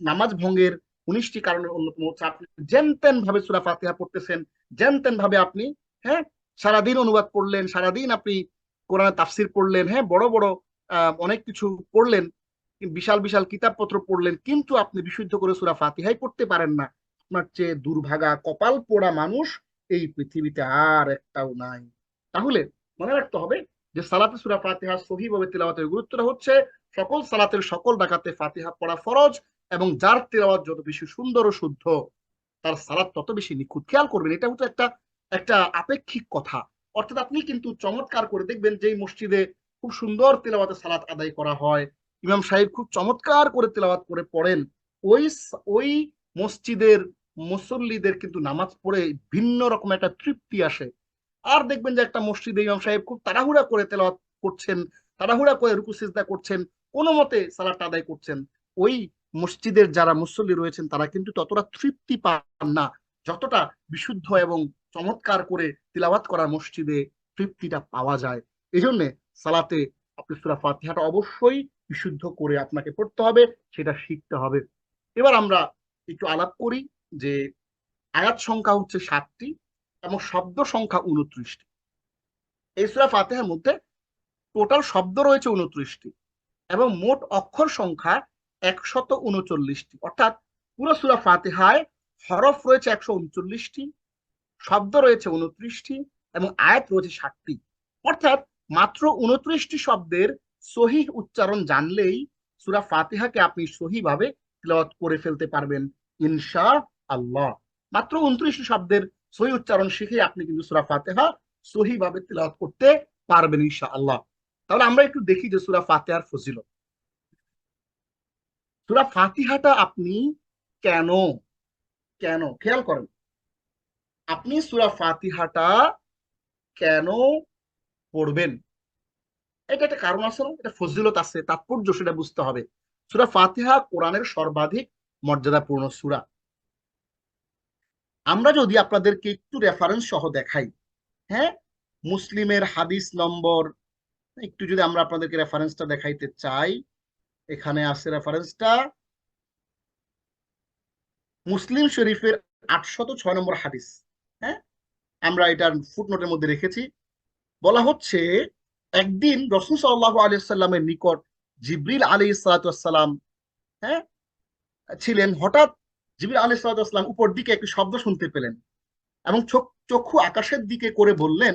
[SPEAKER 2] নামাজ ভঙ্গের 19টি কারণের অন্যতম হচ্ছে আপনি যেন তেন ভাবে সূরা ফাতিহা পড়তেছেন, যেন তেন ভাবে আপনি, হ্যাঁ, সারাদিন অনুবাদ পড়লেন, সারাদিন আপনি কোরআনের তাফসির পড়লেন, হ্যাঁ, বড় বড় অনেক কিছু পড়লেন, বিশাল বিশাল কিতাবপত্র পড়লেন, কিন্তু আপনি বিশুদ্ধ করে সূরা ফাতিহাই পড়তে পারেন না। আপনার চেয়ে দুর্ভাগা কপাল পোড়া মানুষ এই পৃথিবীতে আর একটাও নাই। তাহলে মনে রাখতে হবে যে সালাতে সূরা ফাতিহা সহিভাবে তিলাওয়াতের গুরুত্বটা হচ্ছে সকল সালাতের সকল রাকাতে ফাতিহা পড়া ফরজ, এবং যার তিলাওয়াত যত বেশি সুন্দর ও শুদ্ধ তার সালাত তত বেশি নিখুঁত। খেয়াল করবেন, এটা হচ্ছে একটা একটা আপেক্ষিক কথা। অর্থাৎ আপনি কিন্তু চমৎকার করে দেখবেন যে মসজিদে খুব সুন্দর তিলাওয়াতে সালাত আদায় করা হয়, ইমাম সাহেব খুব চমৎকার করে তিলাওয়াত করে পড়েন, ওই ওই মসজিদের মুসল্লিদের কিন্তু নামাজ পড়ে ভিন্ন রকম একটা তৃপ্তি আসে। আর দেখবেন যে একটা মসজিদে ইমাম সাহেব খুব তাড়াহুড়া করে তেলাওয়াত করছেন, তাড়াহুড়া করে রুকু সিজদা করছেন, কোনো মতে সালাত আদায় করছেন, ওই মসজিদের যারা মুসল্লি রয়েছেন তারা কিন্তু ততটা তৃপ্তি পান না যতটা বিশুদ্ধ এবং চমৎকার করে তিলাওয়াত করা মসজিদে তৃপ্তিটা পাওয়া যায়। এই জন্য সালাতে আপনি সূরা ফাতিহাটা অবশ্যই বিশুদ্ধ করে আপনাকে পড়তে হবে, সেটা শিখতে হবে। এবার আমরা একটু আলাপ করি যে আয়াত সংখ্যা হচ্ছে 7টি এবং শব্দ সংখ্যা 29টি। এই সূরা ফাতিহার মধ্যে টোটাল শব্দ রয়েছে 29টি এবং মোট অক্ষর সংখ্যা 139টি। অর্থাৎ পুরো সূরা ফাতিহায় হরফ রয়েছে 139টি, শব্দ রয়েছে 29টি এবং আয়াত রয়েছে 7টি। অর্থাৎ মাত্র 29টি শব্দের সহিহ উচ্চারণ জানলেই সূরা ফাতিহাকে আপনি সহিভাবে তিলাওয়াত করে ফেলতে পারবেন ইনশাআল্লাহ। মাত্র 29টি শব্দের সহি উচ্চারণ শিখে আপনি কিন্তু সূরা ফাতিহা সহিভাবে তিলাওয়াত করতে পারবেন ইনশাআল্লাহ। তাহলে আমরা একটু দেখি যে সূরা ফাতিহার ফজিলত। সূরা ফাতিহাটা আপনি কেন কেন খেয়াল করেন, আপনি সূরা ফাতিহাটা কেন পড়বেন, এটা একটা কারণ আছে না, এটা ফজিলত আছে, তাৎপর্য, সেটা বুঝতে হবে। সূরা ফাতিহা কোরআনের সর্বাধিক মর্যাদাপূর্ণ সূরা। আমরা যদি আপনাদেরকে একটু রেফারেন্স সহ দেখাই, হ্যাঁ, মুসলিমের হাদিস নম্বর, একটু যদি আমরা আপনাদেরকে রেফারেন্সটা দেখাইতে চাই, এখানে আছে রেফারেন্সটা মুসলিম শরীফের 806 নম্বর হাদিস। হ্যাঁ, আমরা এটার ফুটনোটের মধ্যে রেখেছি। বলা হচ্ছে একদিন রাসূল সাল্লাল্লাহু আলাইহি সাল্লামের নিকট জিবরিল আলাইহিস সালাতু ওয়াস সালাম, হ্যাঁ, ছিলেন। হঠাৎ জিবরিল আলাইহিস সালাতু ওয়াস সালাম উপর দিকে একটি শব্দ শুনতে পেলেন এবং চক্ষু আকাশের দিকে করে বললেন,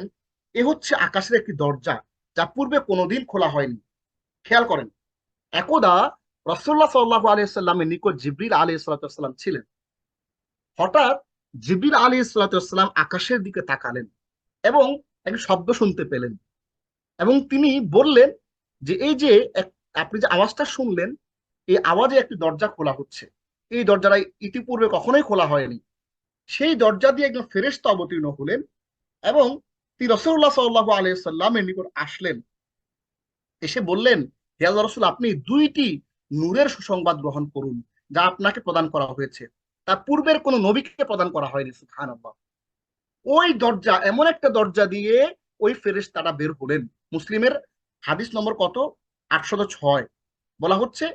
[SPEAKER 2] এ হচ্ছে আকাশের একটি দরজা, যা পূর্বে কোনোদিন খোলা হয়নি। খেয়াল করেন, একদা রাসূলুল্লাহ সাল্লাল্লাহু আলাইহি সাল্লামের নিকট জিবরিল আলাইহিস সালাতু ওয়াস সালাম ছিলেন। হঠাৎ জিবরিল আলাইহিস সালাতু ওয়াস সালাম আকাশের দিকে তাকালেন এবং একটি শব্দ শুনতে পেলেন এবং তিনি বললেন যে এই যে আপনি যে আওয়াজটা শুনলেন, এই আওয়াজে একটি দরজা খোলা হচ্ছে, এই দরজাটা ইতিপূর্বে কখনোই খোলা হয়নি। সেই দরজা দিয়ে একজন ফেরেশতা অবতীর্ণ হলেন এবং তিনি রাসূলুল্লাহ সাল্লাল্লাহু আলাইহি সাল্লামের নিকট আসলেন, এসে বললেন, হে আল্লাহর রাসূল, আপনি 2টি নূরের সুসংবাদ গ্রহণ করুন যা আপনাকে প্রদান করা হয়েছে, তার পূর্বের কোন নবীকে প্রদান করা হয়নি। সুবহানাল্লাহ। ওই দরজা, এমন একটা দরজা দিয়ে ওই ফেরেশতাটা বের হলেন। মুসলিমের হাদিস নম্বর কত, 806। বলা হচ্ছে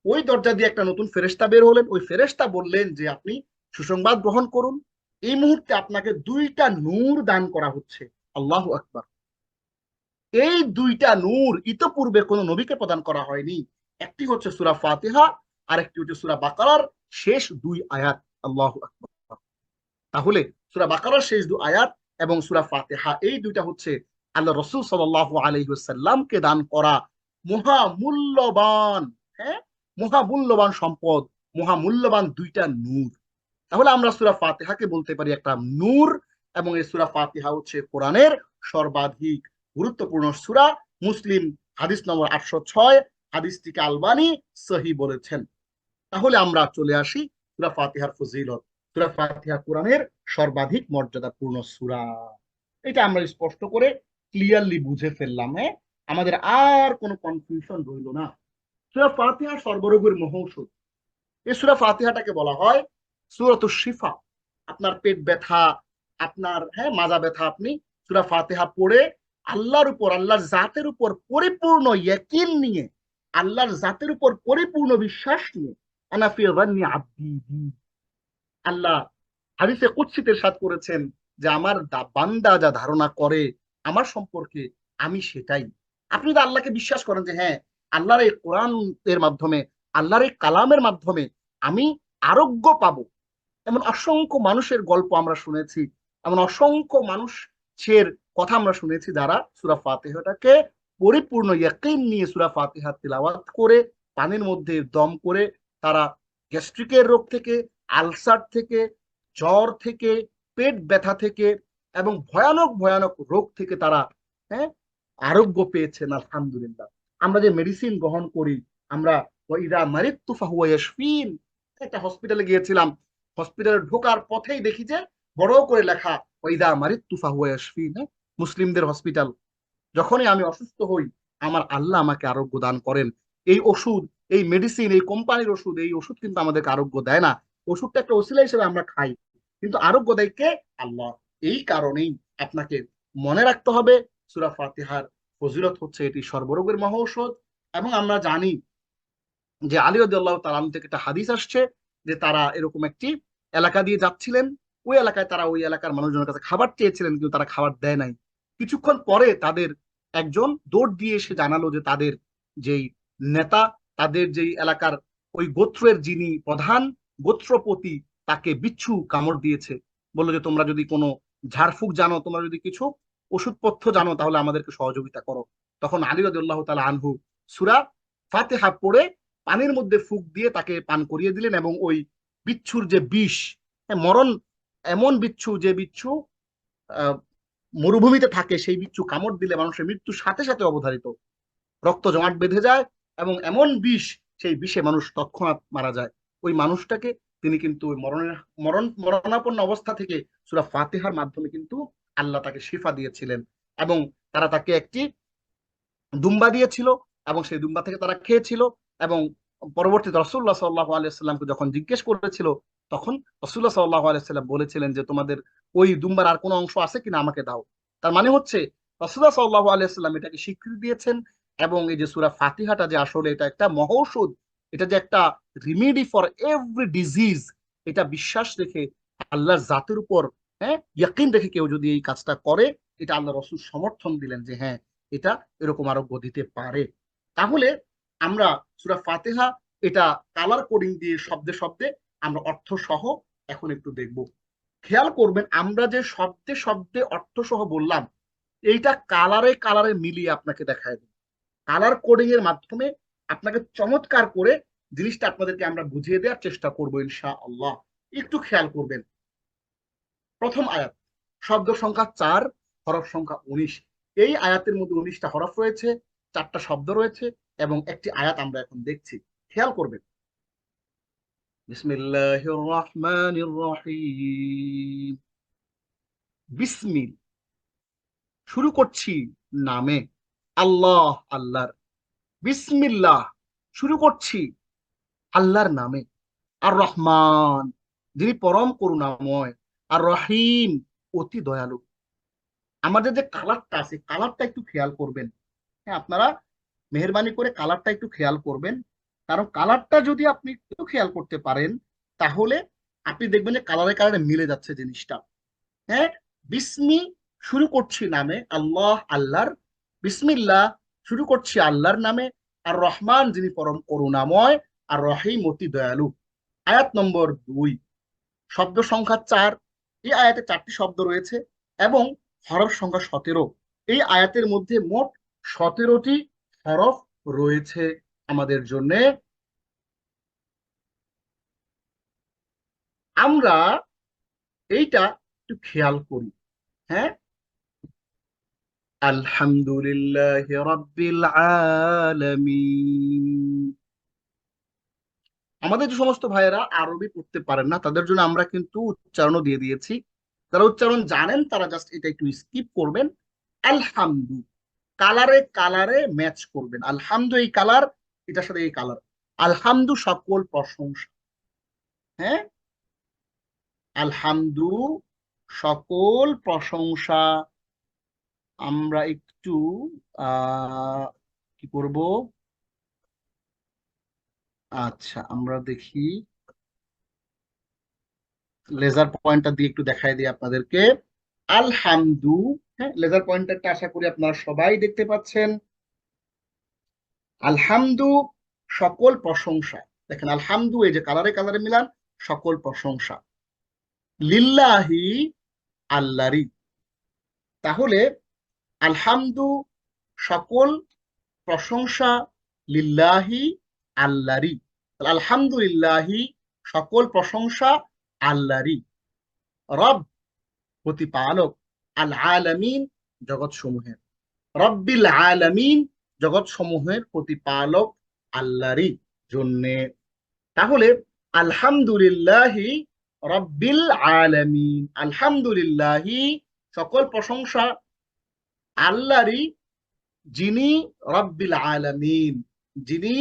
[SPEAKER 2] ওই দরজা দিয়ে একটা নতুন ফেরেশতা বের হলেন, ওই ফেরেশতা বললেন যে আপনি সুসংবাদ গ্রহণ করুন, এই মুহূর্তে আপনাকে 2টা নূর দান করা হচ্ছে। আল্লাহু আকবার। এই দুইটা নূর ইতপূর্বে কোনো নবীকে প্রদান করা হয়নি। একটি হচ্ছে সূরা ফাতিহা, আর একটি হচ্ছে সূরা বাকারার শেষ দুই আয়াত। আল্লাহু আকবার। তাহলে সূরা বাকারার শেষ দুই আয়াত এবং সূরা ফাতিহা, এই দুইটা হচ্ছে আল্লাহ রাসূল সাল্লাল্লাহু আলাইহি ওয়াসাল্লামকে দান করা মহামূল্যবান, হ্যাঁ, মহামূল্যবান সম্পদ, মহামূল্যবান দুইটা নূর। তাহলে আমরা সূরা ফাতিহাকে বলতে পারি একটা নূর, এবং এই সূরা ফাতিহা হচ্ছে কোরআনের সর্বাধিক গুরুত্বপূর্ণ সূরা। মুসলিম হাদিস নম্বর 806, হাদিসটিকে আলবানী সহি বলেছেন। তাহলে আমরা চলে আসি সূরা ফাতিহার ফজিলত। সূরা ফাতিহা কোরআনের সর্বাধিক মর্যাদাপূর্ণ সূরা, এটা আমরা স্পষ্ট করে ক্লিয়ারলি বুঝে ফেললাম। হ্যাঁ, আমাদের আর কোনো কনফিউশন রইল না। সূরা ফাতিহা সর্বরোগের মহৌষধ। এই সূরা ফাতিহাটাকে বলা হয় সূরাতুশ শিফা। আপনার পেট ব্যথা, আপনার মাজা ব্যথা, আপনি সূরা ফাতিহা পড়ে আল্লাহর উপর, আল্লাহর জাতের উপর পরিপূর্ণ ইয়াকিন নিয়ে, আল্লাহর জাতের উপর পরিপূর্ণ বিশ্বাস নিয়ে, আনা ফি যান্নি আব্দি বি, আল্লাহ হাদিসে কুদসিতে ইরশাদ করেছেন যে আমার বান্দা যা ধারণা করে আমার সম্পর্কে আমি সেটাই। আপনি যদি আল্লাহকে বিশ্বাস করেন যে হ্যাঁ, আল্লাহর এই কোরআন এর মাধ্যমে, আল্লাহর এই কালামের মাধ্যমে আমি আরোগ্য পাবো, এমন অসংখ্য মানুষের গল্প আমরা শুনেছি, এমন অসংখ্য মানুষের কথা আমরা শুনেছি যারা সূরা ফাতিহাটাকে পরিপূর্ণ ইয়াকিন নিয়ে সূরা ফাতিহা তিলাওয়াত করে পানির মধ্যে দম করে তারা গ্যাস্ট্রিকের রোগ থেকে, আলসার থেকে, জ্বর থেকে, পেট ব্যথা থেকে এবং ভয়ানক ভয়ানক রোগ থেকে তারা, হ্যাঁ, আরোগ্য পেয়েছেন। আলহামদুলিল্লাহ। আমরা যে মেডিসিন গ্রহণ করি, আমরা ওয়াইদা মারিদতু ফাহুয়া ইয়াশফিন, একটা হসপিটালে গিয়েছিলাম, হসপিটালে ঢোকার পথেই দেখি যে বড় করে লেখা ওয়াইদা মারিদতু ফাহুয়া ইয়াশফিন, মুসলিমদের হসপিটাল। যখনই আমি অসুস্থ হই আমার আল্লাহ আমাকে আরোগ্য দান করেন। এই ওষুধ, এই মেডিসিন, এই কোম্পানির ওষুধ, এই ওষুধ কিন্তু আমাদেরকে আরোগ্য দেয় না। ওষুধটা একটা ওসিলা হিসেবে আমরা খাই, কিন্তু আরোগ্য দেয় কে? আল্লাহ। এই কারণেই আপনাকে মনে রাখতে হবে সূরা ফাতিহার ফজিলত হচ্ছে এটি সর্বরোগের মহৌষধ। এবং আমরা জানি যে আলী রাদিয়াল্লাহু তাআলা আনহু থেকে একটা হাদিস আসছে যে তারা এরকম একটি এলাকা দিয়ে যাচ্ছিলেন, ওই এলাকায় তারা ওই এলাকার মানুষজনের কাছে খাবার চেয়েছিলেন, কিন্তু তারা খাবার দেয় নাই। কিছুক্ষণ পরে তাদের একজন দৌড় দিয়ে এসে জানালো যে তাদের যেই নেতা, তাদের যেই এলাকার ওই গোত্রের যিনি প্রধান গোত্রপতি, তাকে বিচ্ছু কামড় দিয়েছে। বললো যে তোমরা যদি কোনো ঝাড়ফুঁক জানো, তোমরা যদি কিছু ওষুধপথ্য জানো তাহলে আমাদেরকে সহযোগিতা করো। তখন আলী রাদিয়াল্লাহু তাআলা আনহু সূরা ফাতিহা পড়ে পানির মধ্যে ফুঁক দিয়ে তাকে পান করিয়ে দিলেন, এবং ওই বিচ্ছুর যে বিষ, মরণ, এমন বিচ্ছু যে বিচ্ছু আহ, মরুভূমিতে থাকে, সেই বিচ্ছু কামড় দিলে মানুষের মৃত্যুর সাথে সাথে অবধারিত, রক্ত জমাট বেঁধে যায়, এবং এমন বিষ, সেই বিষে মানুষ তৎক্ষণাৎ মারা যায়। ওই মানুষটাকে তিনি কিন্তু মরণাপন্ন অবস্থা থেকে সূরা ফাতিহার মাধ্যমে কিন্তু আল্লাহ তাকে শিফা দিয়েছিলেন। এবং তারা তাকে একটি দুম্বা দিয়েছিল, এবং সেই দুম্বা থেকে তারা খেয়েছিল। এবং পরবর্তীতে রাসূলুল্লাহ সাল্লাল্লাহু আলাইহি সাল্লামকে যখন জিজ্ঞেস করেছিল, তখন রাসূলুল্লাহ সাল্লাল্লাহু আলাইহি সাল্লাম বলেছিলেন যে তোমাদের ওই দুম্বার আর কোনো অংশ আছে কিনা আমাকে দাও। তার মানে হচ্ছে রাসূলুল্লাহ সাল্লাল্লাহু আলাইহি সাল্লাম এটাকে স্বীকৃতি দিয়েছেন। এবং এই যে সূরা ফাতিহাটা যে আসলে এটা একটা মহৌষধ, এটা যে একটা রিমেডি ফর এভরি ডিজিজ, এটা বিশ্বাস রেখে আল্লাহর জাতের উপর, হ্যাঁ, ইয়াকিন রেখে কেউ যদি এই কাজটা করে, এটা আল্লাহ রাসূল সমর্থন দিলেন যে হ্যাঁ, এটা এরকম আরোগ্য দিতে পারে। তাহলে আমরা সূরা ফাতিহা এটা কালার কোডিং দিয়ে শব্দে শব্দে আমরা অর্থ সহ এখন একটু দেখব। খেয়াল করবেন আমরা যে শব্দে শব্দে অর্থ সহ বললাম, এইটা কালারে কালারে মিলিয়ে আপনাকে দেখায় দেব। কালার কোডিং এর মাধ্যমে আপনাকে চমৎকার করে জিনিসটা আপনাদেরকে আমরা বুঝিয়ে দেওয়ার চেষ্টা করবো ইনশাআল্লাহ। একটু খেয়াল করবেন। প্রথম আয়াত, শব্দ সংখ্যা 4, হরফ সংখ্যা 19। এই আয়াতের মধ্যে 19টা হরফ রয়েছে, 4টা শব্দ রয়েছে, এবং একটি আয়াত আমরা এখন দেখছি। খেয়াল করবেন। বিসমিল্লাহির রহমানির রহিম। বিসমিল, শুরু করছি নামে, আল্লাহ, আল্লাহর। বিসমিল্লাহ, শুরু করছি আল্লাহর নামে। আর রহমান, যিনি পরম করুণাময়। আর রহিম, অতি দয়ালু। আমাদের যে কালারটা আছে, কালারটা একটু খেয়াল করবেন। হ্যাঁ, আপনারা মেহেরবানি করে কালারটা একটু খেয়াল করবেন, কারণ কালারটা যদি আপনি একটু খেয়াল করতে পারেন তাহলে আপনি দেখবেন যে কালারে কালারে মিলে যাচ্ছে জিনিসটা। হ্যাঁ, বিসমি, শুরু করছি নামে, আল্লাহ, আল্লাহর। বিসমিল্লাহ, শুরু করছি আল্লাহর নামে। আর রহমান, যিনি পরম করুণাময়, আর রহিম, অতি দয়ালু। আয়াত নম্বর 2, শব্দ সংখ্যা 4। এই আয়াতে 4টি শব্দ রয়েছে এবং হরফ সংখ্যা 17। এই আয়াতের মধ্যে মোট 17টি হরফ রয়েছে আমাদের জন্য। আমরা এইটা একটু খেয়াল করি। হ্যাঁ, আলহামদুলিল্লাহ রাব্বিল আলামিন। আমাদের যে সমস্ত ভাইয়েরা আরবি পড়তে পারেন না, তাদের জন্য আমরা কিন্তু উচ্চারণও দিয়ে দিয়েছি। যারা উচ্চারণ জানেন তারা জাস্ট এটা একটু স্কিপ করবেন। আলহামদু, কালারে কালারে ম্যাচ করবেন। আলহামদু এই কালার, এটার সাথে এই কালার। আলহামদু সকল প্রশংসা। হ্যাঁ, আলহামদু সকল প্রশংসা। আমরা একটু কি করব? আচ্ছা, আমরা দেখি, লেজার পয়েন্টার দিয়ে একটু দেখাই দিই আপনাদেরকে। আলহামদু, হ্যাঁ, লেজার পয়েন্টারটা আশা করি আপনারা সবাই দেখতে পাচ্ছেন। আলহামদু সকল প্রশংসা। দেখেন, আলহামদু এই যে কালারে কালারে মিলান, সকল প্রশংসা। লিল্লাহি, আল্লাহরই। তাহলে আলহামদু সকল প্রশংসা, লিল্লাহি আল্লাহরই। আলহামদুলিল্লাহি সকল প্রশংসা আল্লাহরই। রব প্রতিপালক, আল আলামিন জগৎ সমূহের, রব্বিল আলামিন জগৎ সমূহের প্রতিপালক আল্লাহরই জন্যে। তাহলে আলহামদুলিল্লাহি রব্বিল আলামিন, আলহামদুলিল্লাহি সকল প্রশংসা আল্লাহরই, যিনি রব্বিল আলামিন, যিনি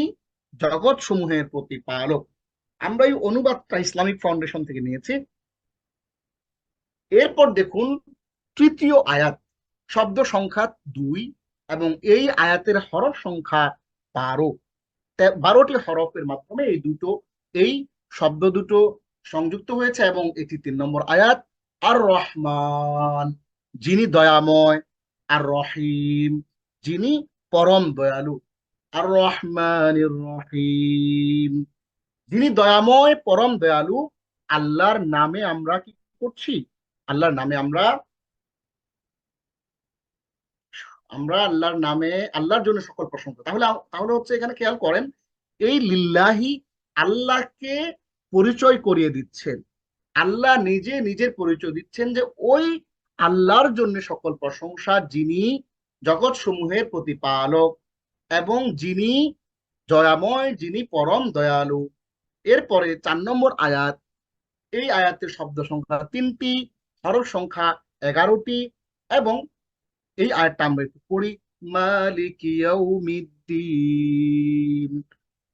[SPEAKER 2] জগৎ সমূহের প্রতিপালক। আমরা এই অনুবাদটা ইসলামিক ফাউন্ডেশন থেকে নিয়েছি। এরপর দেখুন তৃতীয় আয়াত, শব্দ সংখ্যা 2 এবং এই আয়াতের হরফ সংখ্যা 12। 12টি হরফের মাধ্যমে এই শব্দ দুটো সংযুক্ত হয়েছে এবং এটি 3 নম্বর আয়াত। আর রহমান, যিনি দয়াময়, আর রহিম, যিনি পরম দয়ালু। আর রহমানির রহিম, যিনি দয়াময় পরম দয়ালু। আল্লাহর নামে আমরা কি করছি? আল্লাহর নামে আমরা আমরা আল্লাহর নামে, আল্লাহর জন্য সকল প্রশংসা। তাহলে তাহলে হচ্ছে এখানে খেয়াল করেন, এই লিল্লাহি আল্লাহকে পরিচয় করিয়ে দিচ্ছেন। আল্লাহ নিজে নিজের পরিচয় দিচ্ছেন যে ওই আল্লাহর জন্য সকল প্রশংসা, যিনি জগৎ সমূহের প্রতিপালক এবং যিনি দয়াময়, যিনি পরম দয়ালু। এরপরে 4 নম্বর আয়াত, এই আয়াতের শব্দ সংখ্যা 3টি, হরফ সংখ্যা 11টি এবং এই আয়াতটা আমরা একটু পড়ি। মালিক ইয়াউমিদ্দিন,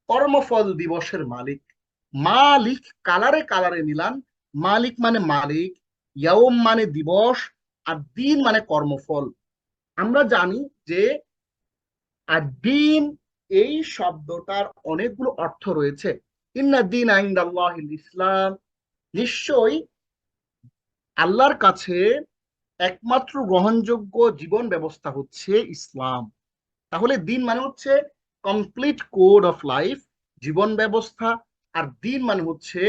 [SPEAKER 2] কর্মফল দিবসের মালিক। মালিক কালারে কালারে মিলান। মালিক মানে মালিক, ইয়াউম মানে দিবস, আর দিন মানে কর্মফল। আমরা জানি যে আর দিন এই শব্দটার অনেকগুলো অর্থ রয়েছে। ইন্না দিন ইনদাল্লাহিল ইসলাম, নিশ্চয়ই আল্লাহর কাছে একমাত্র গ্রহণযোগ্য জীবন ব্যবস্থা হচ্ছে ইসলাম। তাহলে দিন মানে হচ্ছে কমপ্লিট কোড অফ লাইফ, জীবন ব্যবস্থা। আর দিন মানে হচ্ছে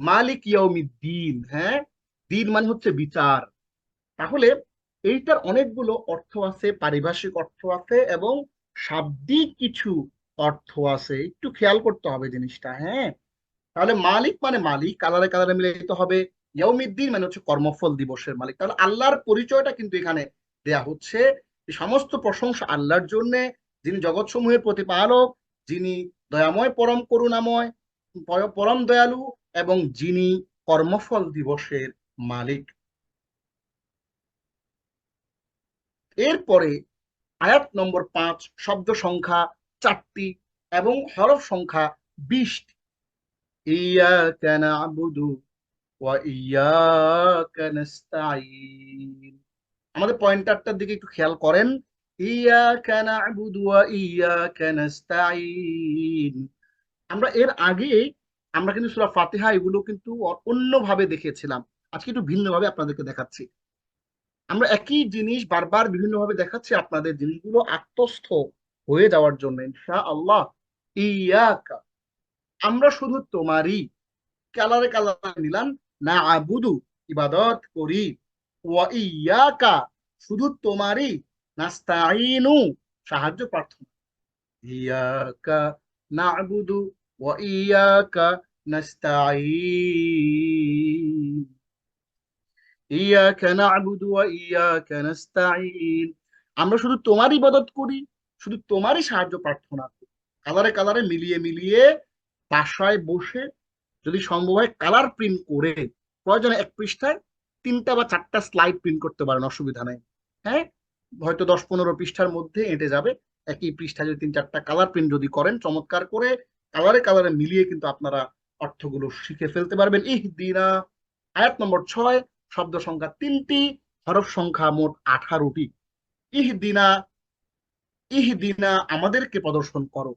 [SPEAKER 2] মালিক ইয়াউমিদ্দিন। হ্যাঁ, দিন মানে হচ্ছে বিচার। তাহলে এইটার অনেকগুলো অর্থ আছে, পারিভাষিক অর্থ আছে এবং শাব্দিক কিছু অর্থ আছে। একটু খেয়াল করতে হবে জিনিসটা। হ্যাঁ, তাহলে মালিক মানে মালিক, কালারে কালারে মিলে দিতে হবে। ইয়াউমিদ্দিন মানে হচ্ছে কর্মফল দিবসের মালিক। তাহলে আল্লাহর পরিচয়টা কিন্তু এখানে দেয়া হচ্ছে। এই সমস্ত প্রশংসা আল্লাহর জন্য, যিনি জগৎ সমূহের প্রতিপালক, যিনি দয়াময় পরম করুণাময়, পরম দয়ালু এবং যিনি কর্মফল দিবসের মালিক। এরপরে আয়াত নম্বর 5, শব্দ সংখ্যা 4টি এবং হরফ সংখ্যা 20টি। ইয়াকা না'বুদু ওয়া ইয়াকা নাস্তাঈন। আমাদের পয়েন্টারটার দিকে একটু খেয়াল করেন। ইয়াকা না'বুদু ওয়া ইয়াকা নাস্তাঈন। আমরা এর আগে আমরা কিন্তু সূরা ফাতিহা এগুলো কিন্তু অন্যভাবে দেখেছিলাম। আজকে একটু ভিন্নভাবে আপনাদেরকে দেখাচ্ছি। আমরা একই জিনিস বারবার বিভিন্ন ভাবে দেখাচ্ছি আপনাদের, জিনিসগুলো আত্মস্থ হয়ে যাওয়ার জন্য ইনশাআল্লাহ। ইয়াকা, আমরা শুধু তোমারই, কালারে কালারে মিলান, না আবুদু, ইবাদত করি, ওয়া ইয়াকা, শুধু তোমারই, নাস্তাইনু, সাহায্য প্রার্থনা। ইয়াকা না'বুদু ওয়া ইয়াকা নাস্তাইন, ইয়াকা না'বুদু ওয়া ইয়াকা নাস্তাইন, আমরা শুধু তোমারই ইবাদত করি, শুধু তোমারই সাহায্য প্রার্থনা করি। কালারে কালারে মিলিয়ে মিলিয়ে বাসায় বসে যদি সম্ভব হয় কালার প্রিন্ট করে, প্রয়োজনে এক পৃষ্ঠায় 3টা বা 4টা স্লাইড প্রিন্ট করতে পারেন, অসুবিধা নেই। হ্যাঁ, হয়তো 10-15 পৃষ্ঠার মধ্যে এঁটে যাবে। একই পৃষ্ঠায় যদি 3-4টা কালার প্রিন্ট যদি করেন চমৎকার করে, কালারে কালারে মিলিয়ে কিন্তু আপনারা অর্থগুলো শিখে ফেলতে পারবেন। ইহদিনা, আয়াত নম্বর 6, শব্দ সংখ্যা 3টি, হরফ সংখ্যা মোট 18টি। ইহদিনা, ইহদিনা আমাদেরকে প্রদর্শন করো।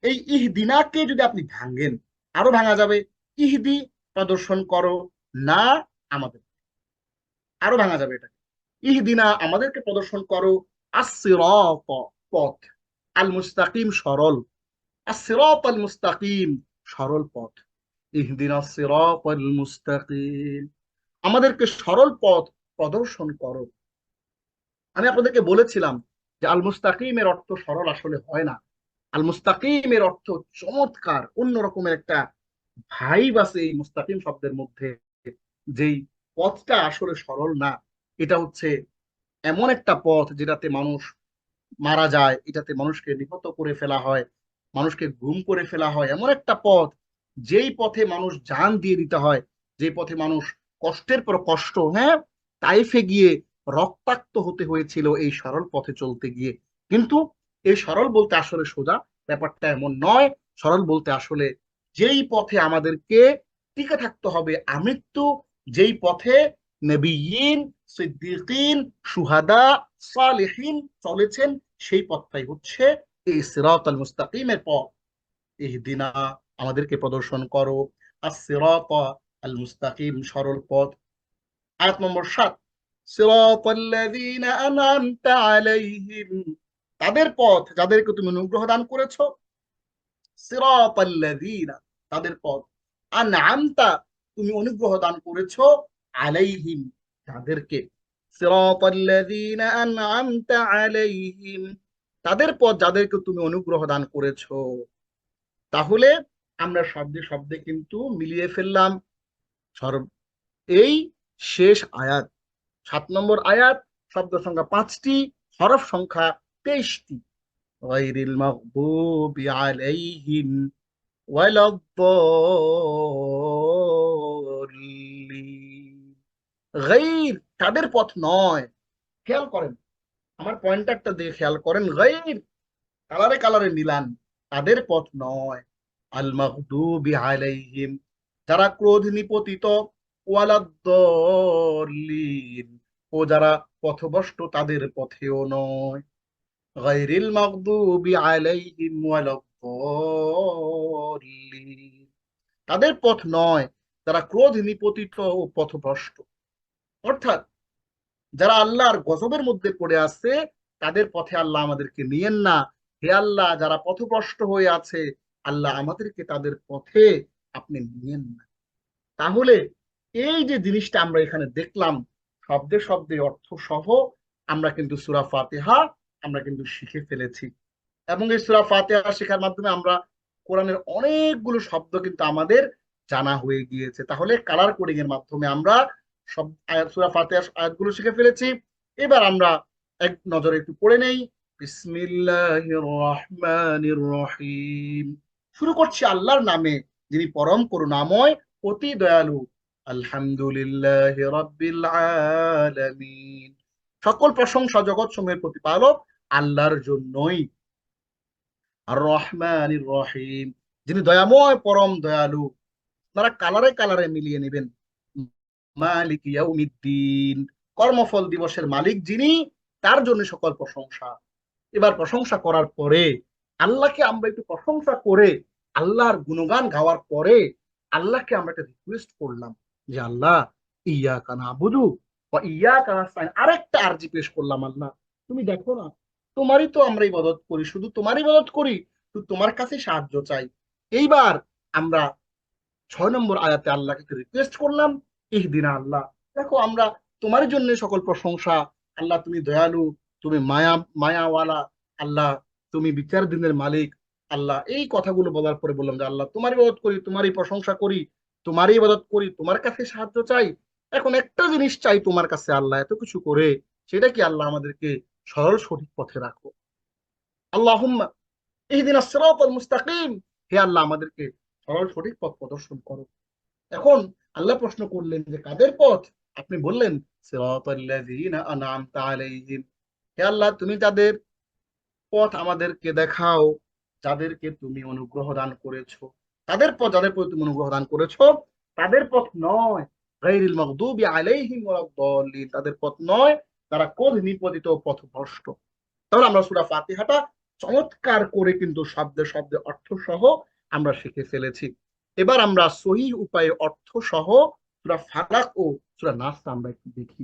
[SPEAKER 2] এই ইহদিনাকে যদি আপনি ভাঙেন, আরো ভাঙা যাবে, ইহদি প্রদর্শন করো, না আমাদের, আরো ভাঙা যাবে এটা, ইহদিনা আমাদেরকে প্রদর্শন করো, আস-সিরাত পথ, আল মুস্তাকিম সরল, আস-সিরাত আল মুস্তাকিম সরল পথ, ইহদিনা সিরাত আল মুস্তাকিম, আমাদেরকে সরল পথ প্রদর্শন করো। আমি আপনাদেরকে বলেছিলাম যে আল মুস্তাকিমের অর্থ সরল আসলে হয় না, আল মুস্তাকিমের অর্থ চমৎকার, অন্য রকমের একটা ভাইব আছে এই মুস্তাকিম শব্দের মধ্যে। যেই পথটা আসলে সরল না, এটা হচ্ছে এমন একটা পথ যেটাতে মানুষ মারা যায়, এটাতে মানুষকে নিহত করে ফেলা হয়, মানুষকে গুম করে ফেলা হয়, এমন একটা পথ যেই পথে মানুষ জান দিয়ে দিতে হয়, যে পথে মানুষ কষ্টের পর কষ্ট, হ্যাঁ, তাইফে গিয়ে রক্তাক্ত হতে হয়েছিল এই সরল পথে চলতে গিয়ে। কিন্তু এই সরল বলতে আসলে সোজা, ব্যাপারটা এমন নয়। সরল বলতে আসলে যেই পথে আমাদেরকে টিকে থাকতে হবে আমৃত্যু, যেই পথে নবিয়িন, সিদ্দিকিন, শুহাদা, সালেহিন চলেছেন, সেই পথটাই হচ্ছে এই সিরাতাল মুস্তাকিমের পথ। ইহদিনা আমাদেরকে প্রদর্শন করো, আস-সিরাতা আল মুস্তাকিম সরল পথ। আয়াত নম্বর 7, সিরাতাল্লাযীনা আন'আমতা আলাইহিম, তাদের পথ যাদেরকে তুমি অনুগ্রহ দান করেছো, সিরাতাল্লাযীনা তাদের পথ, আন'আমতা তুমি অনুগ্রহ দান করেছো, আলাইহিম তাদেরকে, সিরাতাল্লাযীনা আন'আমতা আলাইহিম তাদের পথ যাদেরকে তুমি অনুগ্রহ দান করেছো। তাহলে আমরা শব্দে শব্দে কিন্তু মিলিয়ে ফেললাম সর্ব এই শেষ আয়াত। 7 নম্বর আয়াত, শব্দ সংখ্যা 5টি, হরফ সংখ্যা 23টি। গায়রিল মাগদুবি আলাইহিম ওয়ালাদ-দাল্লিন, গায়র তাদের পথ নয়। খেয়াল করেন, আমার পয়েন্টারটা দিয়ে খেয়াল করেন, গায়র কালারে কালারে মিলান, তাদের পথ নয়। আল মাগদুবি আলাইহিম যারা ক্রোধ নিপতিত, ওয়ালাদ-দাল্লিন ও যারা পথভ্রষ্ট তাদের পথেও নয়। গায়রিল মাগদুবি আলাইহিম ওয়ালাদ-দাল্লিন তাদের পথ নয় যারা ক্রোধ নিপতিত ও পথভ্রষ্ট। অর্থাৎ যারা আল্লাহর গজবের মধ্যে পড়ে আছে তাদের পথে আল্লাহ আমাদেরকে নিয়েন না। হে আল্লাহ, যারা পথভ্রষ্ট হয়ে আছে আল্লাহ আমাদেরকে তাদের পথে আপনি নিয়েন না। তাহলে এই যে জিনিসটা আমরা এখানে দেখলাম, শব্দে শব্দে অর্থ সহ আমরা কিন্তু সূরা ফাতিহা আমরা কিন্তু শিখে ফেলেছি। এবং এই সূরা ফাতিহা শেখার মাধ্যমে আমরা কোরআনের অনেকগুলো শব্দ কিন্তু আমাদের জানা হয়ে গিয়েছে। তাহলে কালার কোডিং এর মাধ্যমে আমরা সব আয়াত, সূরা ফাতিহার আয়াতগুলো শিখে ফেলেছি। এবার আমরা এক নজরে একটু পড়ে নেই। বিসমিল্লাহির রহমানির রহিম, শুরু করছি আল্লাহর নামে যিনি পরম করুণাময় অতি দয়ালু। আলহামদুলিল্লাহি রাব্বিল আলামিন, সকল প্রশংসা জগৎ সমূহের প্রতিপালক আল্লাহর জন্যই। আর রহমানির রহিম, যিনি দয়াময় পরম দয়ালু। তারা কালারে কালারে মিলিয়ে নেবেন। মালিক ইয়াউমিদ্দিন, কর্মফল দিবসের মালিক যিনি, তার জন্য সকল প্রশংসা। এবার প্রশংসা করার পরে আল্লাহকে আমরা একটু প্রশংসা করে, আল্লাহর গুণগান গাওয়ার পরে আল্লাহকে আমরা একটা রিকোয়েস্ট করলাম যে আল্লাহ, ইয়াকা নাবুদু, ইয়াকা নাস্তাইন, আরেকটা আরজি পেশ করলাম আল্লাহ, তুমি দেখো না, তোমারই তো আমরা ইবাদত করি, শুধু তোমারই ইবাদত করি, তো তোমার কাছে সাহায্য চাই। এইবার আমরা 6 নম্বর আয়াতে আল্লাহকে রিকোয়েস্ট করলাম, ইহদিনা আল্লাহ, দেখো আমরা তোমার জন্য সকল প্রশংসা, আল্লাহ তুমি দয়ালু, তুমি মায়াওয়ালা, আল্লাহ তুমি বিচার দিনের মালিক। আল্লাহ এই কথাগুলো বলার পরে বললাম যে আল্লাহ তোমারই ইবাদত করি, তোমারই প্রশংসা করি, তোমারই ইবাদত করি, তোমার কাছে সাহায্য চাই। এখন একটা জিনিস চাই তোমার কাছে আল্লাহ, এত কিছু করে, সেটা কি আল্লাহ আমাদেরকে সরল সঠিক পথে রাখো। আল্লাহুম্মা ইহদিনাস সিরাতাল মুস্তাকিম, হে আল্লাহ আমাদেরকে সরল সঠিক পথ প্রদর্শন করো। এখন আল্লাহ প্রশ্ন করলেন যে কাদের পথ? আপনি বললেন সিরাতাল্লাযীনা আনআমতা আলাইহিম, হে আল্লাহ তুমি তাদের পথ আমাদেরকে দেখাও, যাদেরকে তুমি অনুগ্রহ দান করেছো। তাদের পথ, যাদের প্রতি তুমি অনুগ্রহ দান করেছো, তাদের পথ নয়। গায়রিল মাগদুবি আলাইহিম ওয়ালাদ-দাল্লিন, তাদের পথ নয় তারা কোন নিপতিত পথভ্রষ্ট। তাহলে আমরা সূরা ফাতিহাটা চমৎকার করে কিন্তু শব্দে শব্দে অর্থ সহ আমরা শিখে ফেলেছি। এবার আমরা সহিহ উপায়ে অর্থ সহ সূরা ফালাক ও সূরা নাস আমরা একটু দেখি।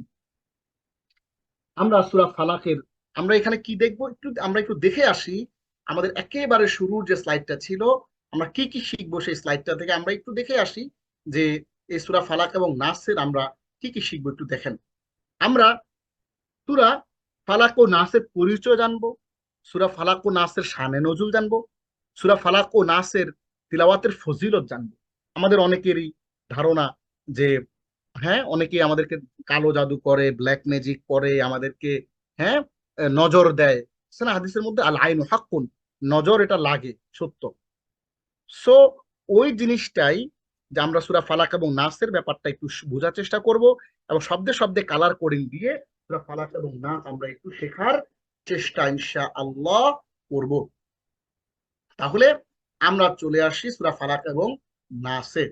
[SPEAKER 2] আমরা সূরা ফালাকের আমরা এখানে কি দেখবো, আমরা একটু দেখে আসি। আমাদের একেবারে শুরুর যে স্লাইডটা ছিল, আমরা কি কি শিখবো সেই স্লাইডটা থেকে আমরা একটু দেখে আসি যে এই সূরা ফালাক এবং নাসের আমরা কি কি শিখবো একটু দেখেন। আমরা সূরা ফালাক ও নাসের পরিচয় জানবো, সূরা ফালাক ও নাসের শানে নজুল জানবো, সূরা ফালাক ও নাসের তিলাওয়াতের ফজিলত জানবো। আমাদের অনেকেরই ধারণা যে হ্যাঁ, অনেকেই আমাদেরকে কালো জাদু করে, ব্ল্যাক ম্যাজিক করে, আমাদেরকে হ্যাঁ নজর দেয়। না, হাদিসের মধ্যে আল আইনু হাক্কুন, নজর এটা লাগে, সত্য। সো ওই জিনিসটাই যে আমরা সূরা ফালাক এবং নাসের ব্যাপারটা একটু বোঝার চেষ্টা করব, এবং শব্দে শব্দে কালার কোডিং দিয়ে সূরা ফালাক এবং নাস আমরা একটু শেখার চেষ্টা ইনশাআল্লাহ করব। তাহলে আমরা চলে আসি সূরা ফালাক এবং নাসে।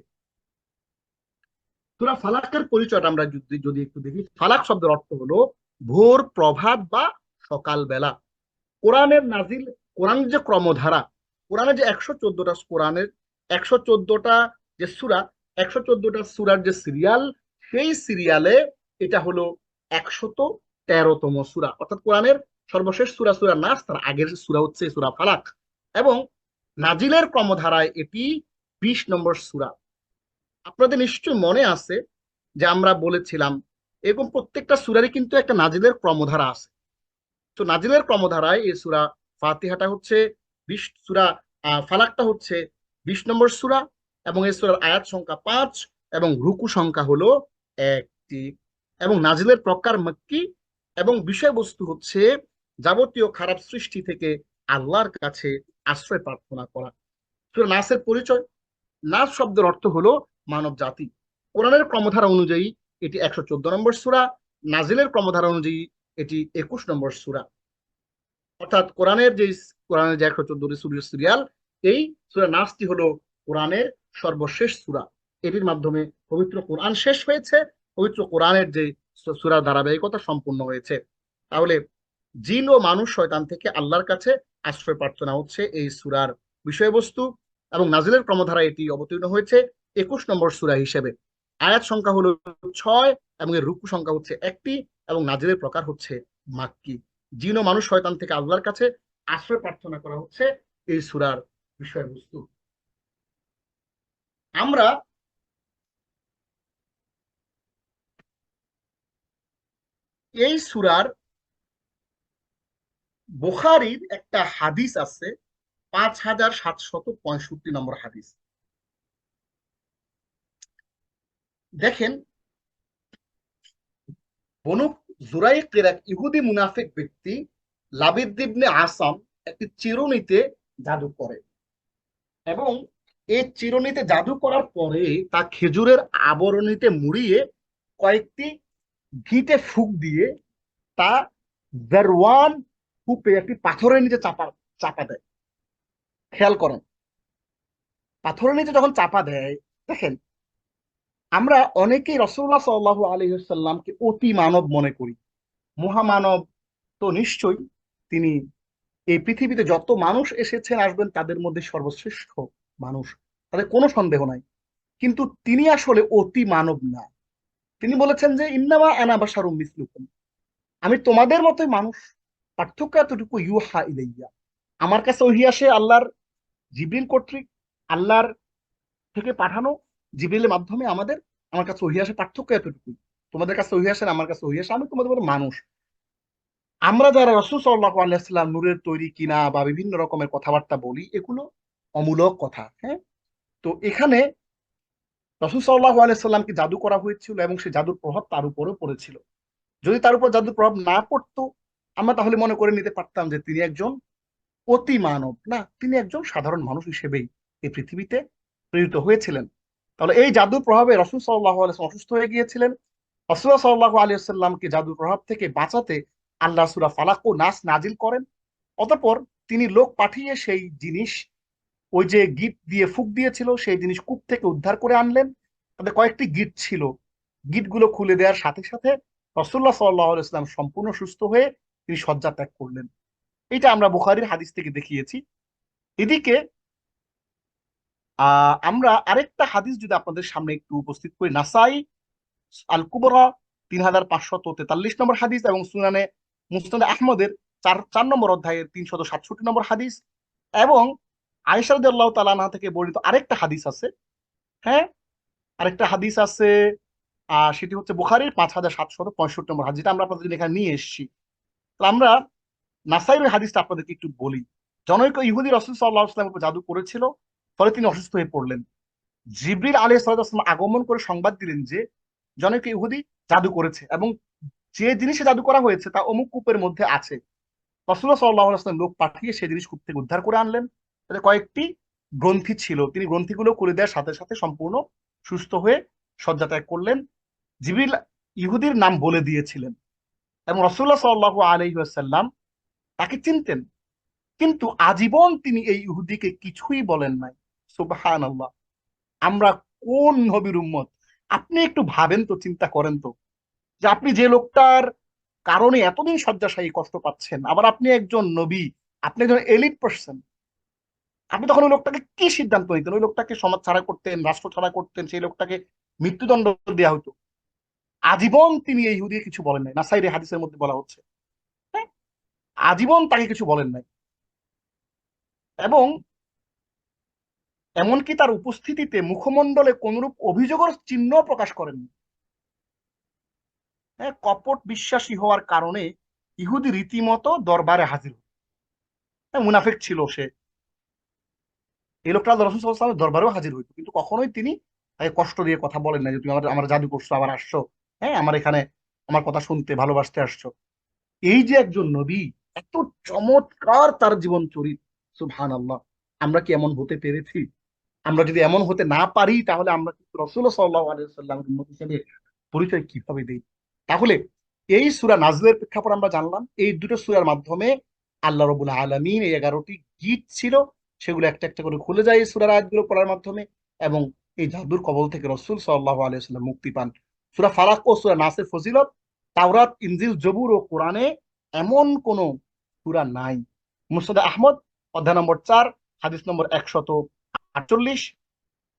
[SPEAKER 2] সূরা ফালাকের পরিচয়টা আমরা যদি যদি একটু দেখি, ফালাক শব্দের অর্থ হলো ভোর, প্রভাত বা সকাল বেলা। কোরআনের নাজিল, কোরআন যে ক্রমধারা, কোরআনে যে 114টা, কোরআনের 114টা যে সূরা, 114টা সূরার যে সিরিয়াল, সেই সিরিয়ালে এটা হলো 113তম সূরা, অর্থাৎ কোরআনের সর্বশেষ সূরা সূরা নাস, তার আগের সূরা হচ্ছে সূরা ফালাক, এবং নাজিলের ক্রমধারায় এটি 20 নম্বর সূরা। আপনাদের নিশ্চয়ই মনে আছে যে আমরা বলেছিলাম এরকম প্রত্যেকটা সূরারই কিন্তু একটা নাজিলের ক্রমধারা আছে। তো নাজিলের ক্রমধারায় এই সূরা ফাতিহাটা হচ্ছে 20, সূরা ফালাকটা হচ্ছে 20 নম্বর সূরা, এবং এই সূরার আয়াত সংখ্যা 5 এবং রুকু সংখ্যা হলো 1টি, এবং নাজিলের প্রকার মক্কি, এবং বিষয়বস্তু হচ্ছে যাবতীয় খারাপ সৃষ্টি থেকে আল্লাহর কাছে আশ্রয় প্রার্থনা করা। সূরা নাসের পরিচয়, নাস শব্দের অর্থ হলো মানব জাতি। কোরআনের ক্রমধারা অনুযায়ী এটি 114 নম্বর সূরা, নাজিলের ক্রমধারা অনুযায়ী এটি 21 নম্বর সূরা। অর্থাৎ কোরআনের যে 114টি সূরার সিরিয়াল, এই সূরা নাসটি হলো কোরআনের সর্বশেষ সূরা। এটির মাধ্যমে পবিত্র কোরআন শেষ হয়েছে, পবিত্র কোরআনের যে সূরার ধারাবাহিকতা সম্পূর্ণ হয়েছে। তাহলে জিন ও মানুষ শয়তান থেকে আল্লাহর কাছে আশ্রয় প্রার্থনা হচ্ছে এই সূরার বিষয়বস্তু, এবং নাজিলের ক্রমধারা এটি অবতীর্ণ হয়েছে 21 নম্বর সূরা হিসেবে। আয়াত সংখ্যা হলো 6, এবং এর রুকু সংখ্যা হচ্ছে 1টি, এবং নাজিলের প্রকার হচ্ছে মাক্কি। জিন ও মানুষ শয়তান থেকে আল্লাহর কাছে আশ্রয় প্রার্থনা করা হচ্ছে এই সূরার বিষয়বস্তু। আমরা এই সূরার বুখারীর একটা হাদিস আছে, 5765 নম্বর হাদিস। দেখেন, বনু জুরাইকের এক ইহুদি মুনাফিক ব্যক্তি লাবিদ ইবনে আসাম একটি চিরুনিতে জাদু করে, এবং এই চিরুনিতে জাদু করার পরে তা খেজুরের আবরণীতে মুড়িয়ে কয়েকটি ঘিতে ফুঁক দিয়ে তা জারওয়ান কূপে একটি পাথরের নিচে চাপা চাপা দেয়। খেয়াল করেন, পাথরের নিচে যখন চাপা দেয়, দেখেন আমরা অনেকেই রাসূলুল্লাহ সাল্লাল্লাহু আলাইহি ওয়াসাল্লামকে অতি মানব মনে করি, মহামানব তো নিশ্চয়ই, তিনি এই পৃথিবীতে যত মানুষ এসেছেন আসবেন তাদের মধ্যে সর্বশ্রেষ্ঠ মানুষ, তাদের কোনো সন্দেহ নাই। কিন্তু তিনি আসলে অতি মানব না, তিনি বলেছেন যে ইন্নামা আনা বাশারুম মিসলুকুম, আমি তোমাদের মতোই মানুষ, পার্থক্য এতটুকু, ইউহা ইলাইয়া, আমার কাছে ওহী আসে আল্লাহর জিবরিল কর্তৃক, আল্লাহর থেকে পাঠানো জিবরিলের মাধ্যমে আমার কাছে ওহী আসে, পার্থক্য এতটুকুই। তোমাদের কাছে ওহী আসে, আমার কাছে ওহী আসে, আমি তোমাদের মতো মানুষ। আমরা যারা রাসূল সাল্লাল্লাহু আলাইহি ওয়াসাল্লাম নূরের তৈরি কিনা বা বিভিন্ন রকমের কথাবার্তা বলি, এগুলো অমূলক কথা। হ্যাঁ, তো এখানে রাসূল সাল্লাল্লাহু আলাইহি ওয়াসাল্লামকে জাদু করা হয়েছিল এবং সেই জাদুর প্রভাব তার উপরেও পড়েছিল। যদি তার উপর জাদুর প্রভাব না পড়তো, আমরা তাহলে মনে করে নিতে পারতাম যে তিনি একজন অতি মানব। না, তিনি একজন সাধারণ মানুষ হিসেবেই এই পৃথিবীতে প্রেরিত হয়েছিলেন। তাহলে এই জাদুর প্রভাবে রাসূল সাল্লাল্লাহু আলাইহি ওয়াসাল্লাম অসুস্থ হয়ে গিয়েছিলেন। রাসূলুল্লাহ সাল্লাল্লাহু আলাইহি ওয়াসাল্লামকে জাদুর প্রভাব থেকে বাঁচাতে আল্লাহ সূরা ফালাক ও নাস নাজিল করেন। অতঃপর তিনি লোক পাঠিয়ে সেই জিনিস, ওই যে গিট দিয়ে ফুক দিয়েছিল, সেই জিনিস কূপ থেকে উদ্ধার করে আনলেন। তাদের কয়েকটি গিট ছিল, গিটগুলো খুলে দেওয়ার সাথে সাথে রাসূলুল্লাহ সাল্লাল্লাহু আলাইহি ওয়াসাল্লাম সম্পূর্ণ সুস্থ হয়ে তিনি শয্যা ত্যাগ করলেন। এটা আমরা বুখারীর হাদিস থেকে দেখিয়েছি। এদিকে আমরা আরেকটা হাদিস যদি আপনাদের সামনে একটু উপস্থিত করি, নাসাই আল কুবরা 3543 নম্বর হাদিস এবং সুনানে মুসনাদ আহমদের চার চার নম্বর অধ্যায়ের 367 নম্বর হাদিস, এবং আয়েশা রাদিয়াল্লাহু তাআলা আনহা থেকে বর্ণিত আরেকটা হাদিস আছে। হ্যাঁ, আরেকটা হাদিস আছে, সেটি হচ্ছে বুখারীর 5765 নম্বর হাদিস, যেটা আমরা আপনাদের জন্য এখানে নিয়ে এসেছি। তো আমরা নাসাইর হাদিসটা আপনাদেরকে একটু বলি। জনৈক ইহুদি রাসূল সাল্লাল্লাহু আলাইহি ওয়াসাল্লামের উপর জাদু করেছিল, ফলে তিনি অসুস্থ হয়ে পড়লেন। জিবরিল আলাইহিস সালাম আগমন করে সংবাদ দিলেন যে জনৈক ইহুদি জাদু করেছে এবং যে জিনিসে জাদু করা হয়েছে তা অমুক কূপের মধ্যে আছে। রাসূলুল্লাহ সাল্লাল্লাহু আলাইহি ওয়াসাল্লাম লোক পাঠিয়ে সেই জিনিস কূপ থেকে উদ্ধার করে আনলেন। তাতে কয়েকটি গ্রন্থি ছিল, তিনি গ্রন্থিগুলো করে দেওয়ার সাথে সাথে সম্পূর্ণ সুস্থ হয়ে শয্যা ত্যাগ করলেন। জিবরিল ইহুদির নাম বলে দিয়েছিলেন এবং রাসূলুল্লাহ সাল্লাল্লাহু আলাইহি ওয়াসাল্লাম তাকে চিনতেন, কিন্তু আজীবন তিনি এই ইহুদিকে কিছুই বলেন নাই। সুবহানাল্লাহ, আমরা কোন নবীর উম্মত! আপনি একটু ভাবেন তো, চিন্তা করেন তো, যে আপনি যে লোকটার কারণে এতদিন শয্যাশায়ী কষ্ট পাচ্ছেন, আবার আপনি একজন নবী, আপনি একজন এলিট পার্সন, আপনি তখন ওই লোকটাকে কি সিদ্ধান্ত নিতেন? ওই লোকটাকে সমাজ ছাড়া করতেন, রাষ্ট্র ছাড়া করতেন, সেই লোকটাকে মৃত্যুদণ্ড দেওয়া হতো। আজীবন তিনি এই ইহুদিকে কিছু বলেন নাই, নাসাইর হাদিসের মধ্যে বলা হচ্ছে। হ্যাঁ, আজীবন তাকে কিছু বলেন নাই, এবং এমনকি তার উপস্থিতিতে মুখমণ্ডলে কোনরূপ অভিযোগের চিহ্ন প্রকাশ করেননি। হ্যাঁ, কপট বিশ্বাসী হওয়ার কারণে ইহুদি রীতিমতো দরবারে হাজির হতো। হ্যাঁ, মুনাফিক ছিল সে। এই লোকটা রাসূল সাল্লাল্লাহু আলাইহি ওয়াসাল্লামের দরবারেও হাজির হইতো, কিন্তু কখনোই তিনি তাকে কষ্ট দিয়ে কথা বলেন না যে তুমি আমার জাদু করছো, আবার আসছো, হ্যাঁ আমার এখানে আমার কথা শুনতে ভালোবাসতে আসছো। এই যে একজন নবী, এত চমৎকার তার জীবন চরিত, সুবহানাল্লাহ, আমরা কি এমন হতে পেরেছি? আমরা যদি এমন হতে না পারি, তাহলে আমরা কিন্তু রাসূল সাল্লাল্লাহু আলাইহি ওয়াসাল্লামের উম্মত হিসেবে পরিচয় কিভাবে দেই? তাহলে এই সূরা নাজলের প্রেক্ষাপট আমরা জানলাম। এই দুটো সূরার মাধ্যমে আল্লাহ রাব্বুল আলামিন এই 11টি গীত ছিল, সেগুলো একটা একটা করে খুলে যায় এই সূরার আয়াতগুলো পড়ার মাধ্যমে, এবং এই জাদুর কবল থেকে রাসূল সাল্লাল্লাহু আলাইহি ওয়াসাল্লাম মুক্তি পান। সূরা ফালাক ও সূরা নাসের ফজিলত তাওরাত, ইনজিল, জবুর ও কোরআনে এমন কোন সূরা নাই। মুসনাদ আহমদ অধ্যায় নম্বর 4, হাদিস নম্বর 148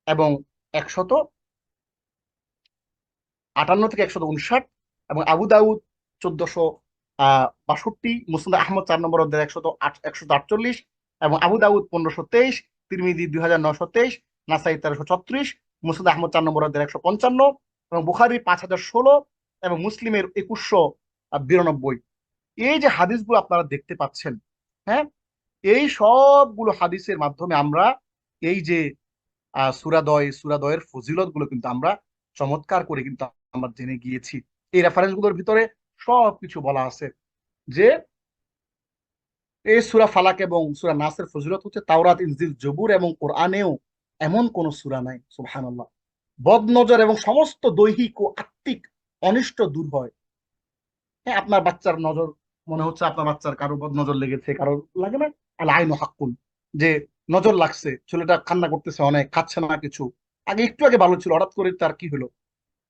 [SPEAKER 2] এবং 158 থেকে 159, এবং আবু দাউদ 1462, মুসনাদ আহমদ 4 নম্বর অধ্যায় 148, এবং আবু দাউদ 1523, তিরমিজি 2923, নাসাই 1336, মুসনাদ আহমদ 4 নম্বর অধ্যায় 155, এবং বুখারী 5016, এবং মুসলিমের 2192। এই যে হাদিসগুলো আপনারা দেখতে পাচ্ছেন, হ্যাঁ, এই সবগুলো হাদিসের মাধ্যমে আমরা এই যে সূরাদ্বয়ের ফজিলত গুলো কিন্তু আমরা চমৎকার করে কিন্তু আমরা জেনে গিয়েছি। এই রেফারেন্স গুলোর ভিতরে সবকিছু বলা আছে যে এই সূরা ফালাক এবং সূরা নাসের ফজিলত হচ্ছে তাওরাত, ইনজিল, জবুর এবং কোরআনেও এমন কোন সূরা নাই। সুবহানাল্লাহ, বদনজর এবং সমস্ত দৈহিক ও আত্মিক অনিষ্ট দূর হয়। হ্যাঁ, আপনার বাচ্চার নজর, মনে হচ্ছে আপনার বাচ্চার কারো নজর লেগেছে, কারো লাগে না, আল আইনু হাক্কুন, যে নজর লাগছে, ছেলেটা কান্না করতেছে অনেক, খাচ্ছে না কিছু, আগে একটু আগে ভালো ছিল, হঠাৎ করে তার কি হলো?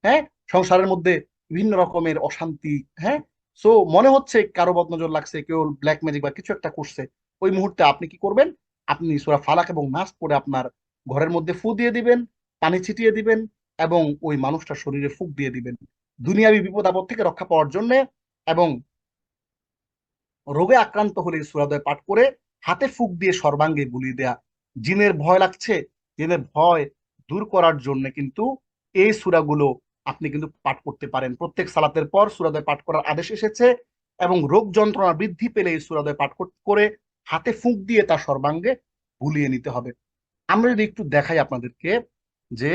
[SPEAKER 2] হ্যাঁ, সংসারের মধ্যে বিভিন্ন রকমের অশান্তি। হ্যাঁ, সো মনে হচ্ছে কারো বদনজর লাগছে, কেউ ব্ল্যাক ম্যাজিক বা কিছু একটা করছে। ওই মুহূর্তে আপনি কি করবেন? আপনি সূরা ফালাক এবং নাস পড়ে আপনার ঘরের মধ্যে ফু দিয়ে দিবেন, পানি ছিটিয়ে দিবেন, এবং ওই মানুষটার শরীরে ফুক দিয়ে দিবেন। দুনিয়াবী বিপদ আপদ থেকে রক্ষা পাওয়ার জন্য, এবং রোগে আক্রান্ত হলে এই সূরা দ্বয় পাঠ করে হাতে ফুঁক দিয়ে সর্বাঙ্গে বুলিয়ে দেয়া। জিনের ভয় লাগছে, জিনের ভয় দূর করার জন্য কিন্তু এই সূরাগুলো আপনি কিন্তু পাঠ করতে পারেন। প্রত্যেক সালাতের পর সূরা দ্বয় পাঠ করার আদেশ এসেছে, এবং রোগ যন্ত্রণা বৃদ্ধি পেলে এই সূরা দ্বয় পাঠ করে হাতে ফুঁক দিয়ে তা সর্বাঙ্গে বুলিয়ে নিতে হবে। আমরা যদি একটু দেখাই আপনাদেরকে যে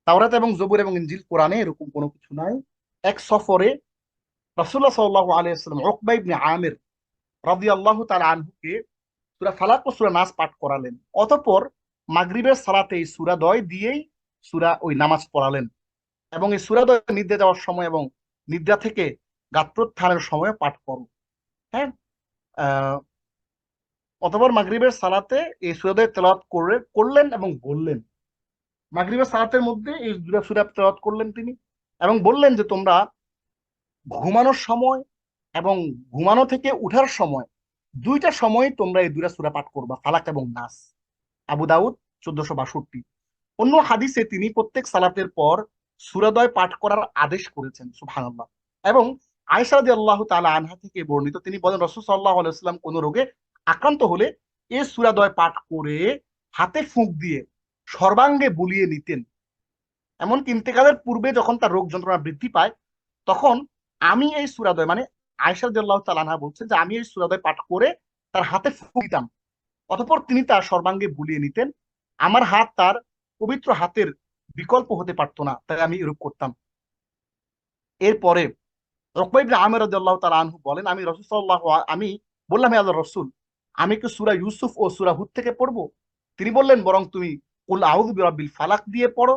[SPEAKER 2] তাওরাত এবং জবুর এবং ইনজিল কোরআনে এরকম কোনো কিছু নাই। এক সফরে রাসূলুল্লাহ সাল্লাল্লাহু আলাইহি ওয়াসাল্লাম উকবা ইবনে আমির রাদিয়াল্লাহু তাআলা আনহুকে সূরা ফালাক ও সূরা নাস পাঠ করালেন। অতঃপর মাগরিবের সালাতে এই সূরা দ্বয় দিয়েই ওই নামাজ পড়ালেন, এবং এই সূরা দ্বয় নিদ্রা যাওয়ার সময় এবং নিদ্রা থেকে গাত্রোত্থানের সময় পাঠ করো। হ্যাঁ, অতঃপর মাগরিবের সালাতে এই সূরা দ্বয় তেলাওয়াত করলেন এবং বললেন, মাগরিবের সালাতের মধ্যে এই দুটা সূরা তেলাওয়াত করলেন তিনি, এবং বললেন যে তোমরা ঘুমানোর সময় এবং ঘুমানো থেকে উঠার সময়, দুইটা সময় তোমরা এই দুইটা সূরা পাঠ করবা, ফালাক এবং নাস। আবু দাউদ 1462। অন্য হাদিসে তিনি প্রত্যেক সালাতের পর সূরা দ্বয় পাঠ করার আদেশ করেছেন, সুবহানাল্লাহ। এবং আয়েশা রাদিয়াল্লাহু তাআলা আনহা থেকে বর্ণিত, তিনি বলেন রাসূল সাল্লাল্লাহু আলাইহি ওয়াসাল্লাম কোন রোগে আক্রান্ত হলে এই সূরা দ্বয় পাঠ করে হাতে ফুঁক দিয়ে সর্বাঙ্গে বুলিয়ে নিতেন। এমনকি ইন্তেকালের পূর্বে যখন তার রোগ যন্ত্রণা বৃদ্ধি পায়, তখন আমি এই সূরা দ্বয়, মানে আয়েশা রাদিয়াল্লাহু তাআলা আনহা বলছেন যে আমি এই সূরা দ্বয় পাঠ করে তার হাতে ফুঁক দিতাম, অতঃপর তিনি তার সর্বাঙ্গে বুলিয়ে নিতেন। আমার হাত তার পবিত্র হাতের বিকল্প হতে পারতো না, তাই আমি এরূপ করতাম। এরপরে উকবা ইবনে আমির রাদিয়াল্লাহু তাআলা আনহু বলেন, আমি বললাম, হে আল্লাহর রাসূল, আমি কি সূরা ইউসুফ ও সূরা হুদ থেকে পড়বো? তিনি বললেন, বরং তুমি কুল আউযু বিরাব্বিল ফালাক দিয়ে পড়ো,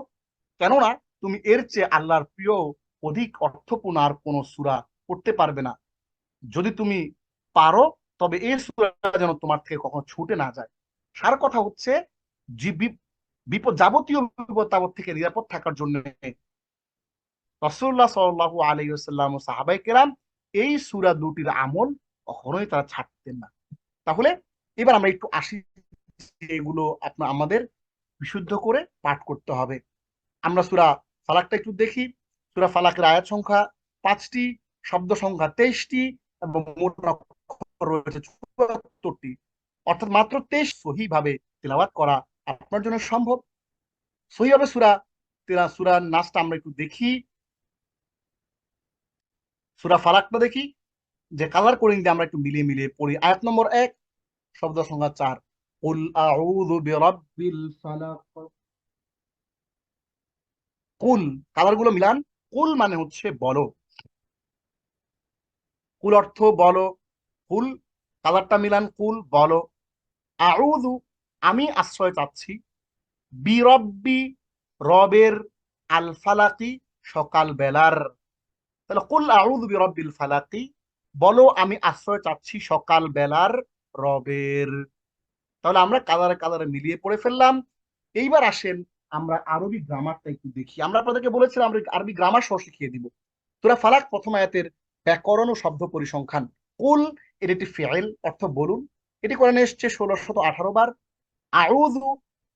[SPEAKER 2] কেননা তুমি এর চেয়ে আল্লাহর প্রিয় অধিক অর্থপূর্ণ আর কোন সূরা পড়তে পারবে না। যদি তুমি পারো তবে এই সূরা যেন তোমার থেকে কখনো ছুটে না যায়। সার কথা হচ্ছে, যাবতীয় বিপদ আপদ থেকে নিরাপদ থাকার জন্য রাসূলুল্লাহ সাল্লাল্লাহু আলাইহি ওয়াসাল্লাম ও সাহাবায়ে কেরাম এই সূরা দুটির আমল কখনোই তারা ছাড়তেন না। তাহলে এবার আমরা একটু আসি, এগুলো আমাদের বিশুদ্ধ করে পাঠ করতে হবে। আমরা সূরা ফালাকটা একটু দেখি। সূরা ফালাকের আয়াত সংখ্যা 5টি, শব্দ সংখ্যা 23টি, এবং মোট অক্ষর রয়েছে 74টি, অর্থাৎ মাত্র 23 সহি ভাবে তেলাওয়াত করা আপনার জন্য সম্ভব। সহি ভাবে সূরা নাসটা আমরা একটু দেখি। সূরা ফালাকটা দেখি, যে কালার কোডিং দিয়ে আমরা একটু মিলিয়ে মিলিয়ে পড়ি। আয়াত নম্বর 1, শব্দ সংখ্যা 4, কুল আউযু বিরাব্বিল ফালাক। কুল, কালার গুলো মিলান। কুল মানে হচ্ছে বলো, কুল অর্থ বলো, কুল কালারটা মিলান, কুল বলো। আউযু আমি আশ্রয় চাচ্ছি, বিরব্বি রবের, আল ফালাকি সকাল বেলার। তাহলে কুল আউযু বিরব্বিল ফালাকি, বলো আমি আশ্রয় চাচ্ছি সকাল বেলার রবের। তাহলে আমরা কালারে কালারে মিলিয়ে পড়ে ফেললাম। এইবার আসেন আমরা আরবি গ্রামারটা একটু দেখি। আমরা আপনাদেরকে বলেছিলাম আমরা আরবি গ্রামার সহ শিখিয়ে দিব। সূরা ফালাক প্রথম আয়াতের ব্যাকরণ ও শব্দ পরিসংখ্যান। কুল এর একটি ফিইল, অর্থ বলুন, এটি কোরআনে এসেছে 1618 বার। আউযু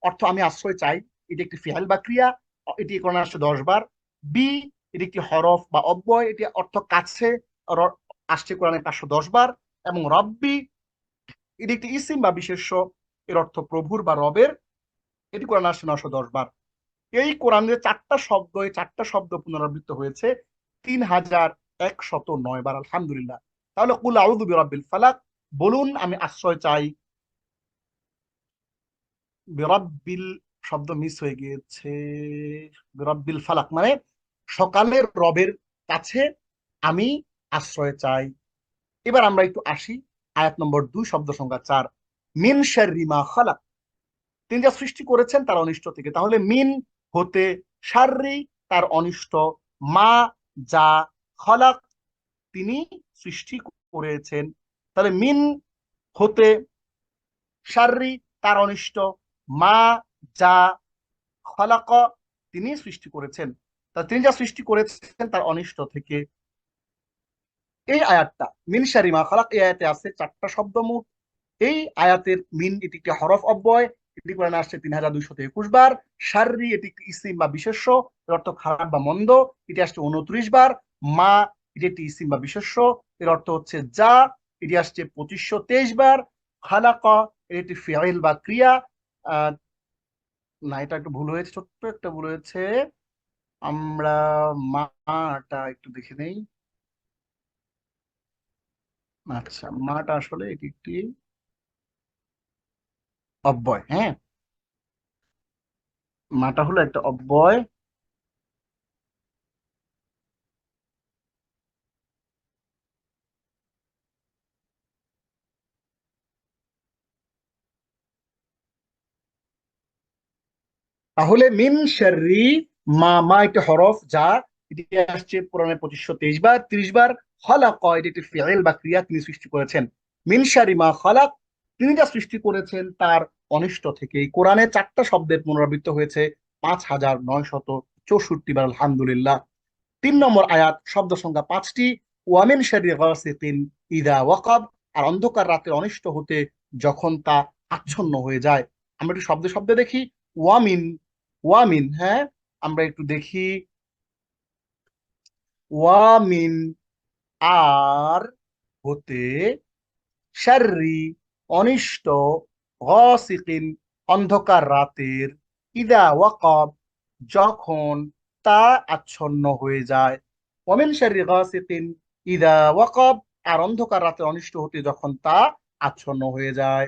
[SPEAKER 2] অর্থ আমি আশ্রয় চাই, এটি একটি ফিইল বা ক্রিয়া, এটি কোরআনে আসছে 10 বার। বি এটি একটি হরফ বা অব্যয়, এটি অর্থ কাছে, আসছে কোরআনে 510 বার। এবং রব্বি এটি একটি ইসিম বা বিশেষ্য, এর অর্থ প্রভুর বা রবের, এটি কোরআনে আসছে 910 বার। এই কোরআনের 4টা শব্দ পুনরাবৃত্ত হয়েছে 3109 বার, আলহামদুলিল্লাহ। তাহলে কুল আউযু বিরাব্বিল ফালাক, বলুন আমি আশ্রয় চাই, বিরাব্বিল শব্দ মিস হয়ে গিয়েছে, বিরাব্বিল ফালাক মানে সকালের রবের কাছে আমি আশ্রয় চাই। এবার আমরা একটু আসি আয়াত নম্বর 2, শব্দ সংখ্যা 4, মিন শাররি মা খালাক, তিনি যা সৃষ্টি করেছেন তার অনিষ্ট থেকে। তাহলে মিন হতে, শাররি তার অনিষ্ট, মা যা, খালাক তিনি সৃষ্টি করেছেন। তাহলে মিন হতে, শাররি তার অনিষ্ট, মা যা, খালাক তিনি সৃষ্টি করেছেন। তাহলে তিনি যা সৃষ্টি করেছেন তার অনিষ্ট থেকে। এই আয়াতটা মিন শাররি মা খালাক, এই আয়াতে আছে 4টা শব্দ মোট। এই আয়াতের মিন এটি একটি হরফ অব্যয়, এটি কোরআনে আসছে 3221 বার। শাররি এটি একটি ইসিম বা বিশেষ্য, এর অর্থ খারাপ বা মন্দ, এটি আসছে 29 বার। মা এটি একটি ইসিম বা বিশেষ্য, এর অর্থ হচ্ছে যা, এটি আসছে 2523 বার। খালাকা এটি একটি ফিআইল বা ক্রিয়া, আহ না এটা একটু ভুল হয়েছে, ছোট্ট একটা ভুল হয়েছে। আমরা মাটা একটু দেখে নেই। আচ্ছা, মাটা আসলে এটি একটি অব্যয়। হ্যাঁ, মাটা হলো একটা অব্যয়। তাহলে মিন শাররি মা, মা একটি হরফ যা, এটি আসছে পুরাণে 2523 বার, 30 বার। খালাক এটি একটি ফিআইল বা ক্রিয়া, তিনি সৃষ্টি করেছেন। মিন শাররি মা খালাক, তিনি যা সৃষ্টি করেছেন তার অনিষ্ট থেকে। এই কোরআনে 4টা শব্দের পুনরাবৃত্ত হয়েছে 5964 বার, আলহামদুলিল্লাহ। 3 নম্বর আয়াত, শব্দ সংখ্যা 5টি। ওয়ামিন শাররি গাসিকিন ইদা ওয়াকাব, আর অন্ধকার রাতের অনিষ্ট হতে যখন তা আচ্ছন্ন হয়ে যায়। আমরা একটু শব্দে শব্দে দেখি। ওয়ামিন, ওয়ামিন, হ্যাঁ, আমরা একটু দেখি। ওয়ামিন, আর হতে, শাররি অনিষ্ট, গাসিকিন অন্ধকার রাতের, ইদা ওয়াকাব যখন তা আচ্ছন্ন হয়ে যায়। ওয়ামিন শাররি গাসিকিন ইদা ওয়াকাব, আর অন্ধকার রাতে অনিষ্ট হতে যখন তা আচ্ছন্ন হয়ে যায়।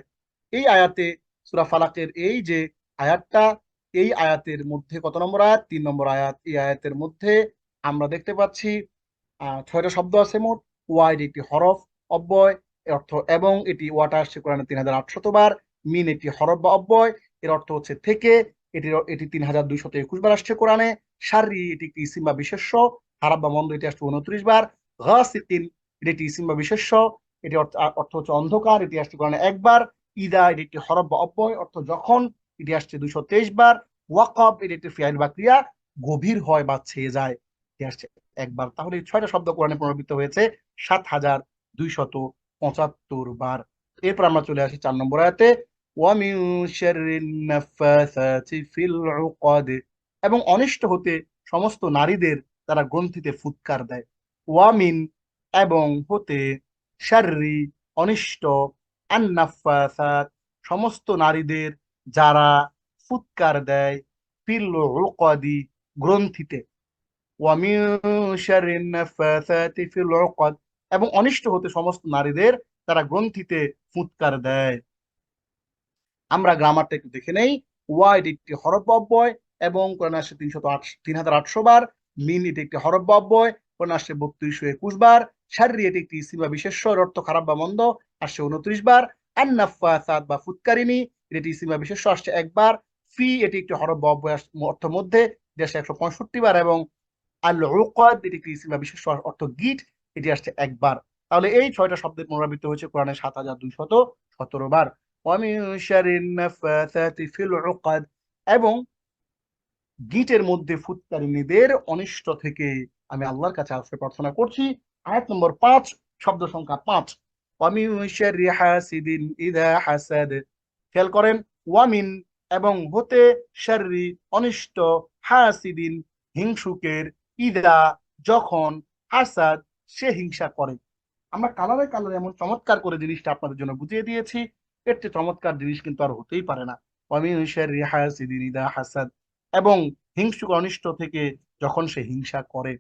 [SPEAKER 2] এই আয়াতে, সূরা ফালাকের এই যে আয়াতটা, এই আয়াতের মধ্যে কত নম্বর আয়াত? 3 নম্বর আয়াত। এই আয়াতের মধ্যে আমরা দেখতে পাচ্ছি 6টা শব্দ আছে মোট। ওয়াইড একটি হরফ, অব্যয়, এর অর্থ এবং, এটি ওয়াটা আসছে কোরআনে 3800 বার। মিন এটি হরফ বা অব্যয়, এর অর্থ হচ্ছে থেকে, এটি 3221 বার আসছে কোরআনে। শাররি এটি একটি ইসিম বা বিশেষ্য, খারাপ বা মন্দ, এটি আসছে 29 বার। গাসিকিন এটি একটি ইসিম বা বিশেষ্য, এটি অর্থ অর্থ হচ্ছে অন্ধকার, এটি আসছে কোরআনে একবার। ইদা এটি একটি হরফ বা অব্যয়, অর্থ যখন, এটি আসছে 223 বার। ওয়াকব এটি একটি ফিআইল বা ক্রিয়া, গভীর হয় বা ছেয়ে যায়, এটি আসছে একবার। তাহলে এই 6টা শব্দ কোরআনে পুনরাবৃত্ত হয়েছে 7275 বার। এরপর আমরা চলে আসি 4 নম্বর আয়াতে। ওয়ামিন শাররিন নাফাসাতি ফিল উকাদ, এবং অনিষ্ট হতে সমস্ত নারীদের তারা গ্রন্থিতে ফুৎকার দেয়। ওয়ামিন এবং হতে, শাররি অনিষ্ট, আন নাফাসাত সমস্ত নারীদের যারা ফুৎকার দেয়, ফিল উকাদি গ্রন্থিতে। ওয়ামিন শাররিন নাফাসাতি ফিল উকাদ, এবং অনিষ্ট হতে সমস্ত নারীদের তারা গ্রন্থিতে ফুৎকার দেয়। আমরা গ্রামারটা একটু দেখে নেই। ওয়া এটি একটি হরফ বা অব্যয়, এবং কোরআনে আসছে 3800 বার। মিন এটি একটি হরফ বা অব্যয়, কোরআনে আসছে 3221 বার। শাররি এটি একটি ইসিম বা বিশেষ্য, এর অর্থ খারাপ বা মন্দ, আসছে 29 বার। আন নাফাসাত বা ফুৎকারিনী এটি ইসিম বা বিশেষ্য, আসছে একবার। ফি এটি একটি হরফ বা অব্যয়, অর্থ মধ্যে, এটি আসছে 165 বার। এবং আল উকাদ এটি একটি ইসিম বা বিশেষ্য, অর্থ গিট, এটি আসছে একবার। তাহলে এই 6টা শব্দের পুনরাবৃত্তি হয়েছে কোরআনে 7217 বার। ওয়ামিন শারিন নাফাসাতি ফিল উকাদ, এবং গিটের মধ্যে ফুৎকারিনীদের অনিষ্ট থেকে আমি আল্লাহর কাছে আশ্রয় প্রার্থনা করছি। আয়াত নম্বর 5, শব্দ সংখ্যা 5। ওয়ামিন শাররি হাসিদিন ইযা হাসাদ, খেয়াল করেন। ওয়ামিন এবং হতে, শাররি অনিষ্ট, হাসিদিন হিংসুকের, ইদা যখন, হাসাদ সে হিংসা করে। আমরা কালারে কালারে এমন চমৎকার করে জিনিসটা আপনাদের জন্য বুঝিয়ে দিয়েছি, এর চেয়ে চমৎকার জিনিস কিন্তু আর হতেই পারে না। ওয়ামিন শাররি হাসিদিন ইযা হাসাদ, এবং হিংসুক অনিষ্ট থেকে যখন সে হিংসা করে।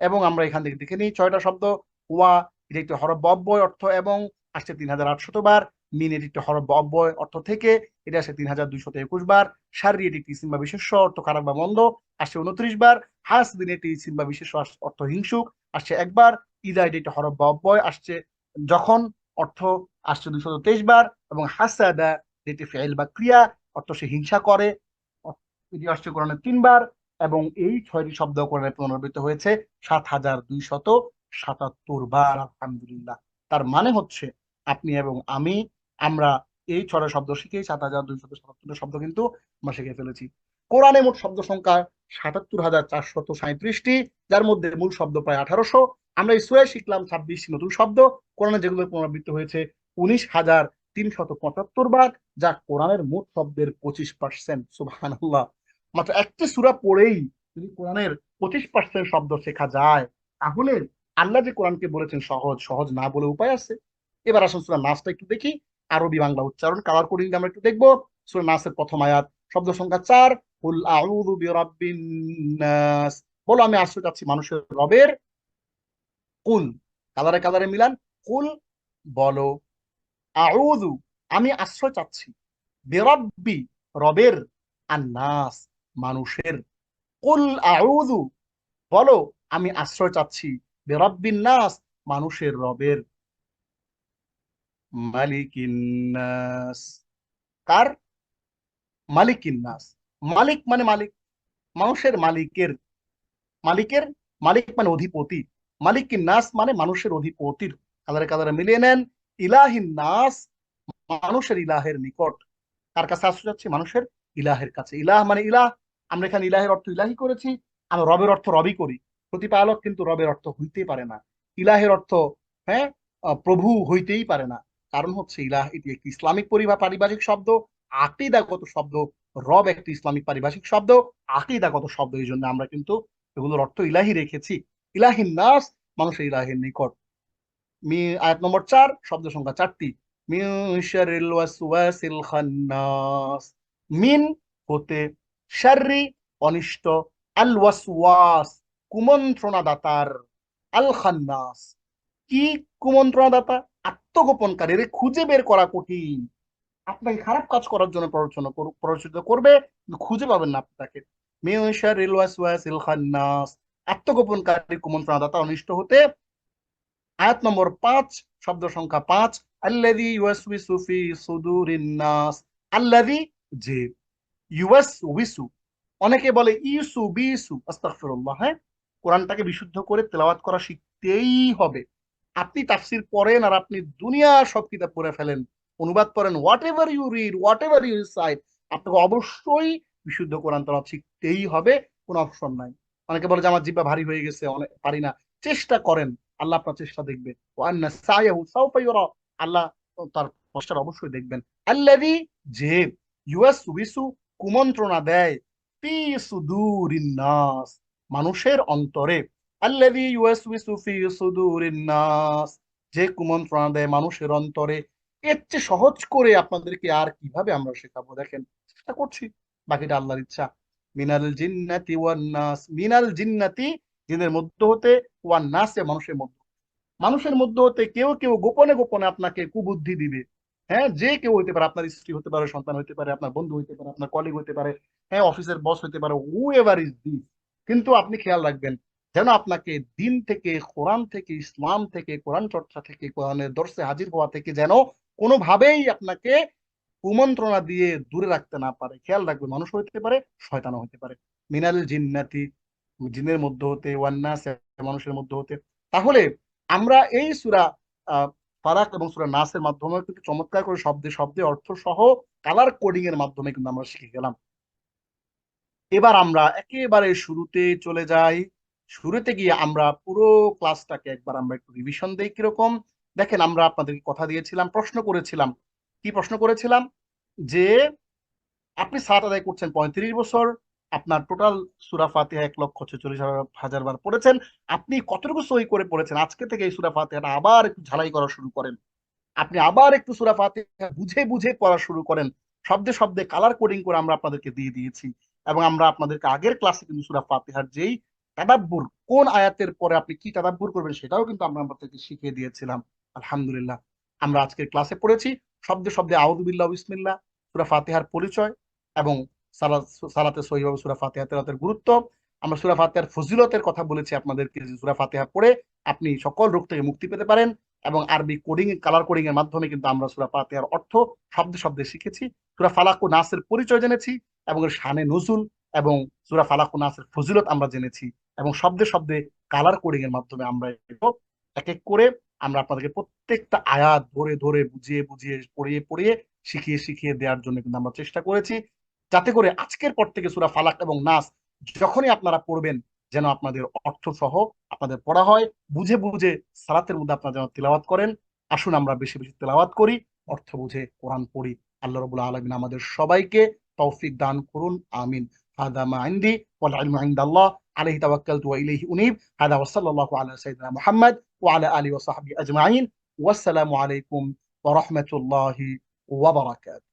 [SPEAKER 2] এবং আমরা এখান থেকে দেখে নিই 6টা শব্দ। ওয়া এটি একটি হরফ বা অব্যয়, অর্থ এবং, আসছে 3800 বার। মিন এটি একটি হরফ বা অব্যয়, অর্থ থেকে, এটা আসছে 3221 বার। শাররি এটি একটি ইসিম বা বিশেষ্য, অর্থ খারাপ বা মন্দ, আসছে 29 বার। হাসদিন এটি ইসিম বা বিশেষ্য, অর্থ হিংসুক, আসছে একবার। ইদা এটি একটি হরফ বা অব্যয়, আসছে যখন, অর্থ আসছে 223 বার। এবং হাসাদা এটি ফেইল বা ক্রিয়া, অর্থ সে হিংসা করে, এটি আসছে কোরআনে 3 বার। এবং এই 6টি শব্দ কোরআনে পুনরাবৃত্ত হয়েছে 7277 বার, আলহামদুলিল্লাহ। তার মানে হচ্ছে আপনি এবং আমি, আমরা এই 6টা শব্দ শিখে 7277 শব্দ কিন্তু আমরা শিখে ফেলেছি। কোরআনে মোট শব্দ সংখ্যা 77,437টি, যার মধ্যে মূল শব্দ প্রায় 1800। আমরা এই সূরায় শিখলাম 26টি নতুন শব্দ। কোরআনে যেগুলো পুনরাবৃত্ত হয়েছে 19,000 375 বার, যা কোরআনের মোট শব্দের 25%। সুবহানাল্লাহ। মাত্র একটি সূরা পড়েই যদি কোরআনের 25% শব্দ শেখা যায়, তাহলে আল্লাহ যে কোরআনকে বলেছেন সহজ, সহজ না বলে উপায় আছে? এবার আসুন সূরা নাসটা একটু দেখি। আরবি বাংলা উচ্চারণ কালার কোডিং আমরা একটু দেখবো। সূরা নাসের প্রথম আয়াত, শব্দ সংখ্যা 4, কুল আউযু বিরাব্বিন নাস, বলো আমি আশ্রয় চাচ্ছি মানুষের রবের। কুল, কালারে কালারে মিলান। কুল, বলো। আউযু, আমি আশ্রয় চাচ্ছি। বিরাব্বি, রবের। আন্নাস, মানুষের। কুল আউযু, বলো আমি আশ্রয় চাচ্ছি। বিরাব্বিন নাস, মানুষের রবের। মালিকিন নাস, কার? মালিকিন নাস। মালিক মানে মালিক, মানুষের মালিকের। মালিকের, মালিক মানে অধিপতি। মালিকিন নাস মানে মানুষের অধিপতির। কালারে কালারে মিলিয়ে নেন। ইলাহিন নাস, মানুষের ইলাহের নিকট। কার কাছে আশ্রয় যাচ্ছে? মানুষের ইলাহের কাছে। ইলাহ মানে ইলাহ, আমরা এখানে ইলাহের অর্থ ইলাহি করেছি, আমরা রবের অর্থ রবি করি। প্রতিপালক কিন্তু রবের অর্থ হইতেই পারে না। ইলাহের অর্থ, হ্যাঁ, প্রভু হইতেই পারে না। কারণ হচ্ছে ইলাহ এটি একটি ইসলামিক পারিভাষিক শব্দ, আকীদাগত শব্দ। রব একটি ইসলামিক পারিভাষিক শব্দ, আকীদাগত শব্দ। এই জন্য আমরা কিন্তু এগুলোর অর্থ ইলাহি রেখেছি। ইলাহিন নাস, মানুষের ইলাহের নিকট। আয়াত নম্বর 4, শব্দ সংখ্যা 4টি। মিন শাররিল ওয়াসওয়াসিল খান্নাস, মিন হতে, শাররি অনিষ্ট, আল ওয়াসওয়াস কুমন্ত্রণাদাতার, আল খান্নাস কি কুমন্ত্রণাদাতা? আত্মগোপনকারী, খুঁজে বের করা কঠিন। আপনাকে খারাপ কাজ করার জন্য প্ররোচিত করবে, কিন্তু খুঁজে পাবেন না আপনি তাকে। মিন শাররিল ওয়াসওয়াসিল খান্নাস, আত্মগোপনকারী কুমন্ত্রণাদাতা অনিষ্ট হতে। আয়াত নম্বর 5, শব্দ সংখ্যা 5, আল্লাযী ইউওয়াসউইসু ফি সুদুরিন নাস, আল্লাযী যে, ইউওয়াসউইসু, অনেকে বলে ইসু বিসু, আস্তাগফিরুল্লাহ। হ্যাঁ, কোরআনটাকে বিশুদ্ধ করে তেলাওয়াত করা শিখতেই হবে। আপনি তাফসির পড়েন আর আপনি দুনিয়ার সব কিতাব পড়ে ফেলেন, অনুবাদ করেন, whatever you read, whatever you recite, আপনাকে অবশ্যই বিশুদ্ধ কোরআন তেলাওয়াত শিখতেই হবে, কোনো অপশন নাই। অনেকে বলে যে আমার জিহ্বা ভারী হয়ে গেছে, অনেক পারি না। চেষ্টা করেন, আল্লাহ আপনার চেষ্টা দেখবে। ওয়ান্না সায়াহু সাউফা ইউরা, আল্লাহ তার চেষ্টা অবশ্যই দেখবেন। আল্লাযী যে, ইউওয়াসউইসু কুমন্ত্রণা দেয়, ফি সুদুরিন নাস, মানুষের অন্তরে। আল্লাযী ইউওয়াসউইসু ফি সুদুরিন নাস, যে কুমন্ত্রণা দেয় মানুষের অন্তরে। এর চেয়ে সহজ করে আপনাদেরকে আর কিভাবে আমরা শেখাবো? দেখেন, চেষ্টা করছি, বাকিটা আল্লাহর ইচ্ছা। মিনাল জিন্নাতি ওয়ান নাস, মিনাল জিন্নাতি, জিনের মধ্যে হতে, ওয়ান নাসে, মানুষের মধ্যে। মানুষের মধ্যে হতে কেউ কেউ গোপনে গোপনে আপনাকে কুবুদ্ধি দিবে। হ্যাঁ, যে কেউ হইতে পারে, আপনার স্ত্রী হতে পারে, সন্তান হইতে পারে, আপনার বন্ধু হইতে পারে, আপনার কলিগ হইতে পারে, হ্যাঁ, অফিসের বস হইতে পারে, হু এভার ইজ দিস। কিন্তু আপনি খেয়াল রাখবেন, যেন আপনাকে দিন থেকে, কোরআন থেকে, ইসলাম থেকে, কোরআন চর্চা থেকে, কোরআনের দর্শে হাজির হওয়া থেকে যেন কোনোভাবেই আপনাকে কুমন্ত্রণা দিয়ে দূরে রাখতে না পারে। খেয়াল রাখবে, মানুষ হইতে পারে, শয়তানও হইতে পারে। মিনাল জিন্নাতি, জিনের মধ্যে হতে, ওয়ান্নাস, মানুষের মধ্যে হতে। তাহলে আমরা এই সূরা ফালাক এবং সূরা নাসের মাধ্যমে কিন্তু চমৎকার করে শব্দে শব্দে অর্থ সহ কালার কোডিং এর মাধ্যমে কিন্তু আমরা শিখে গেলাম। এবার আমরা একেবারে শুরুতে চলে যাই। শুরুতে গিয়ে আমরা পুরো ক্লাসটাকে একবার আমরা একটু রিভিশন দেই কিরকম। দেখেন, আমরা আপনাদেরকে কথা দিয়েছিলাম, প্রশ্ন করেছিলাম। কি প্রশ্ন করেছিলাম? যে আপনি সালাত আদায় করছেন 35 বছর, আপনার টোটাল সূরা ফাতিহা 1,46,000 বার পড়েছেন। আপনি কতটুকু সহি করে পড়েছেন? আজকে থেকে এই সূরা ফাতিহাটা আবার একটু ঝালাই করা শুরু করেন। আপনি আবার একটু সূরা ফাতিহা বুঝে বুঝে পড়া শুরু করেন। শব্দে শব্দে কালার কোডিং করে আমরা আপনাদেরকে দিয়ে দিয়েছি। এবং আমরা আপনাদেরকে আগের ক্লাসে কিন্তু সূরা ফাতিহার যেই তাদাব্বুর, কোন আয়াতের পরে আপনি কি তাদাব্বুর করবেন, সেটাও কিন্তু আমরা আপনাদেরকে শিখিয়ে দিয়েছিলাম। আলহামদুলিল্লাহ, আমরা আজকের ক্লাসে পড়েছি শব্দে শব্দে আউযু বিল্লাহ বিসমিল্লাহ, সূরা ফাতিহার পরিচয়, এবং সালাতে সহিভাবে সূরা ফাতিহা তেলাওয়াতের গুরুত্ব। আমরা সূরা ফাতিহার ফজিলতের কথা বলেছি আপনাদেরকে, যে সূরা ফাতিহা পড়ে আপনি সকল রোগ থেকে মুক্তি পেতে পারেন। এবং আরবি কোডিং, কালার কোডিং এর মাধ্যমে কিন্তু আমরা সূরা ফাতিহার অর্থ শব্দে শব্দে শিখেছি। সূরা ফালাক ও নাসের পরিচয় জেনেছি, এবং এর শানে নজুল, এবং সূরা ফালাক ও নাসের ফজিলত আমরা জেনেছি। এবং শব্দে শব্দে কালার কোডিং এর মাধ্যমে আমরা এক এক করে আমরা আপনাদেরকে প্রত্যেকটা আয়াত ধরে ধরে বুঝিয়ে বুঝিয়ে পড়িয়ে পড়িয়ে শিখিয়ে শিখিয়ে দেওয়ার জন্য কিন্তু আমরা চেষ্টা করেছি, যাতে করে আজকের পর থেকে সূরা ফালাক এবং নাস যখনই আপনারা পড়বেন, যেন আপনাদের অর্থ সহ আপনাদের পড়া হয়, বুঝে বুঝে সালাতের মধ্যে আপনারা যেন তেলাওয়াত করেন। আসুন আমরা বেশি বেশি তেলাওয়াত করি, অর্থ বুঝে কোরআন পড়ি। আল্লাহ রাব্বুল আলামিন আমাদের সবাইকে তৌফিক দান করুন, আমিন। হাদা মা ইনদি ওয়াল ইলমু ইনদাল্লাহ আলাইহি তাওয়াক্কালতু ওয়া ইলাইহি উনীব। হাদা ওয়া সাল্লাল্লাহু আলা সাইয়্যিদিনা মুহাম্মদ ওয়া আলা আলিহি ওয়া সাহবিহি আজমাইন। ওয়াসসালামু আলাইকুম ওয়া রাহমাতুল্লাহি ওয়া বারাকাতুহু।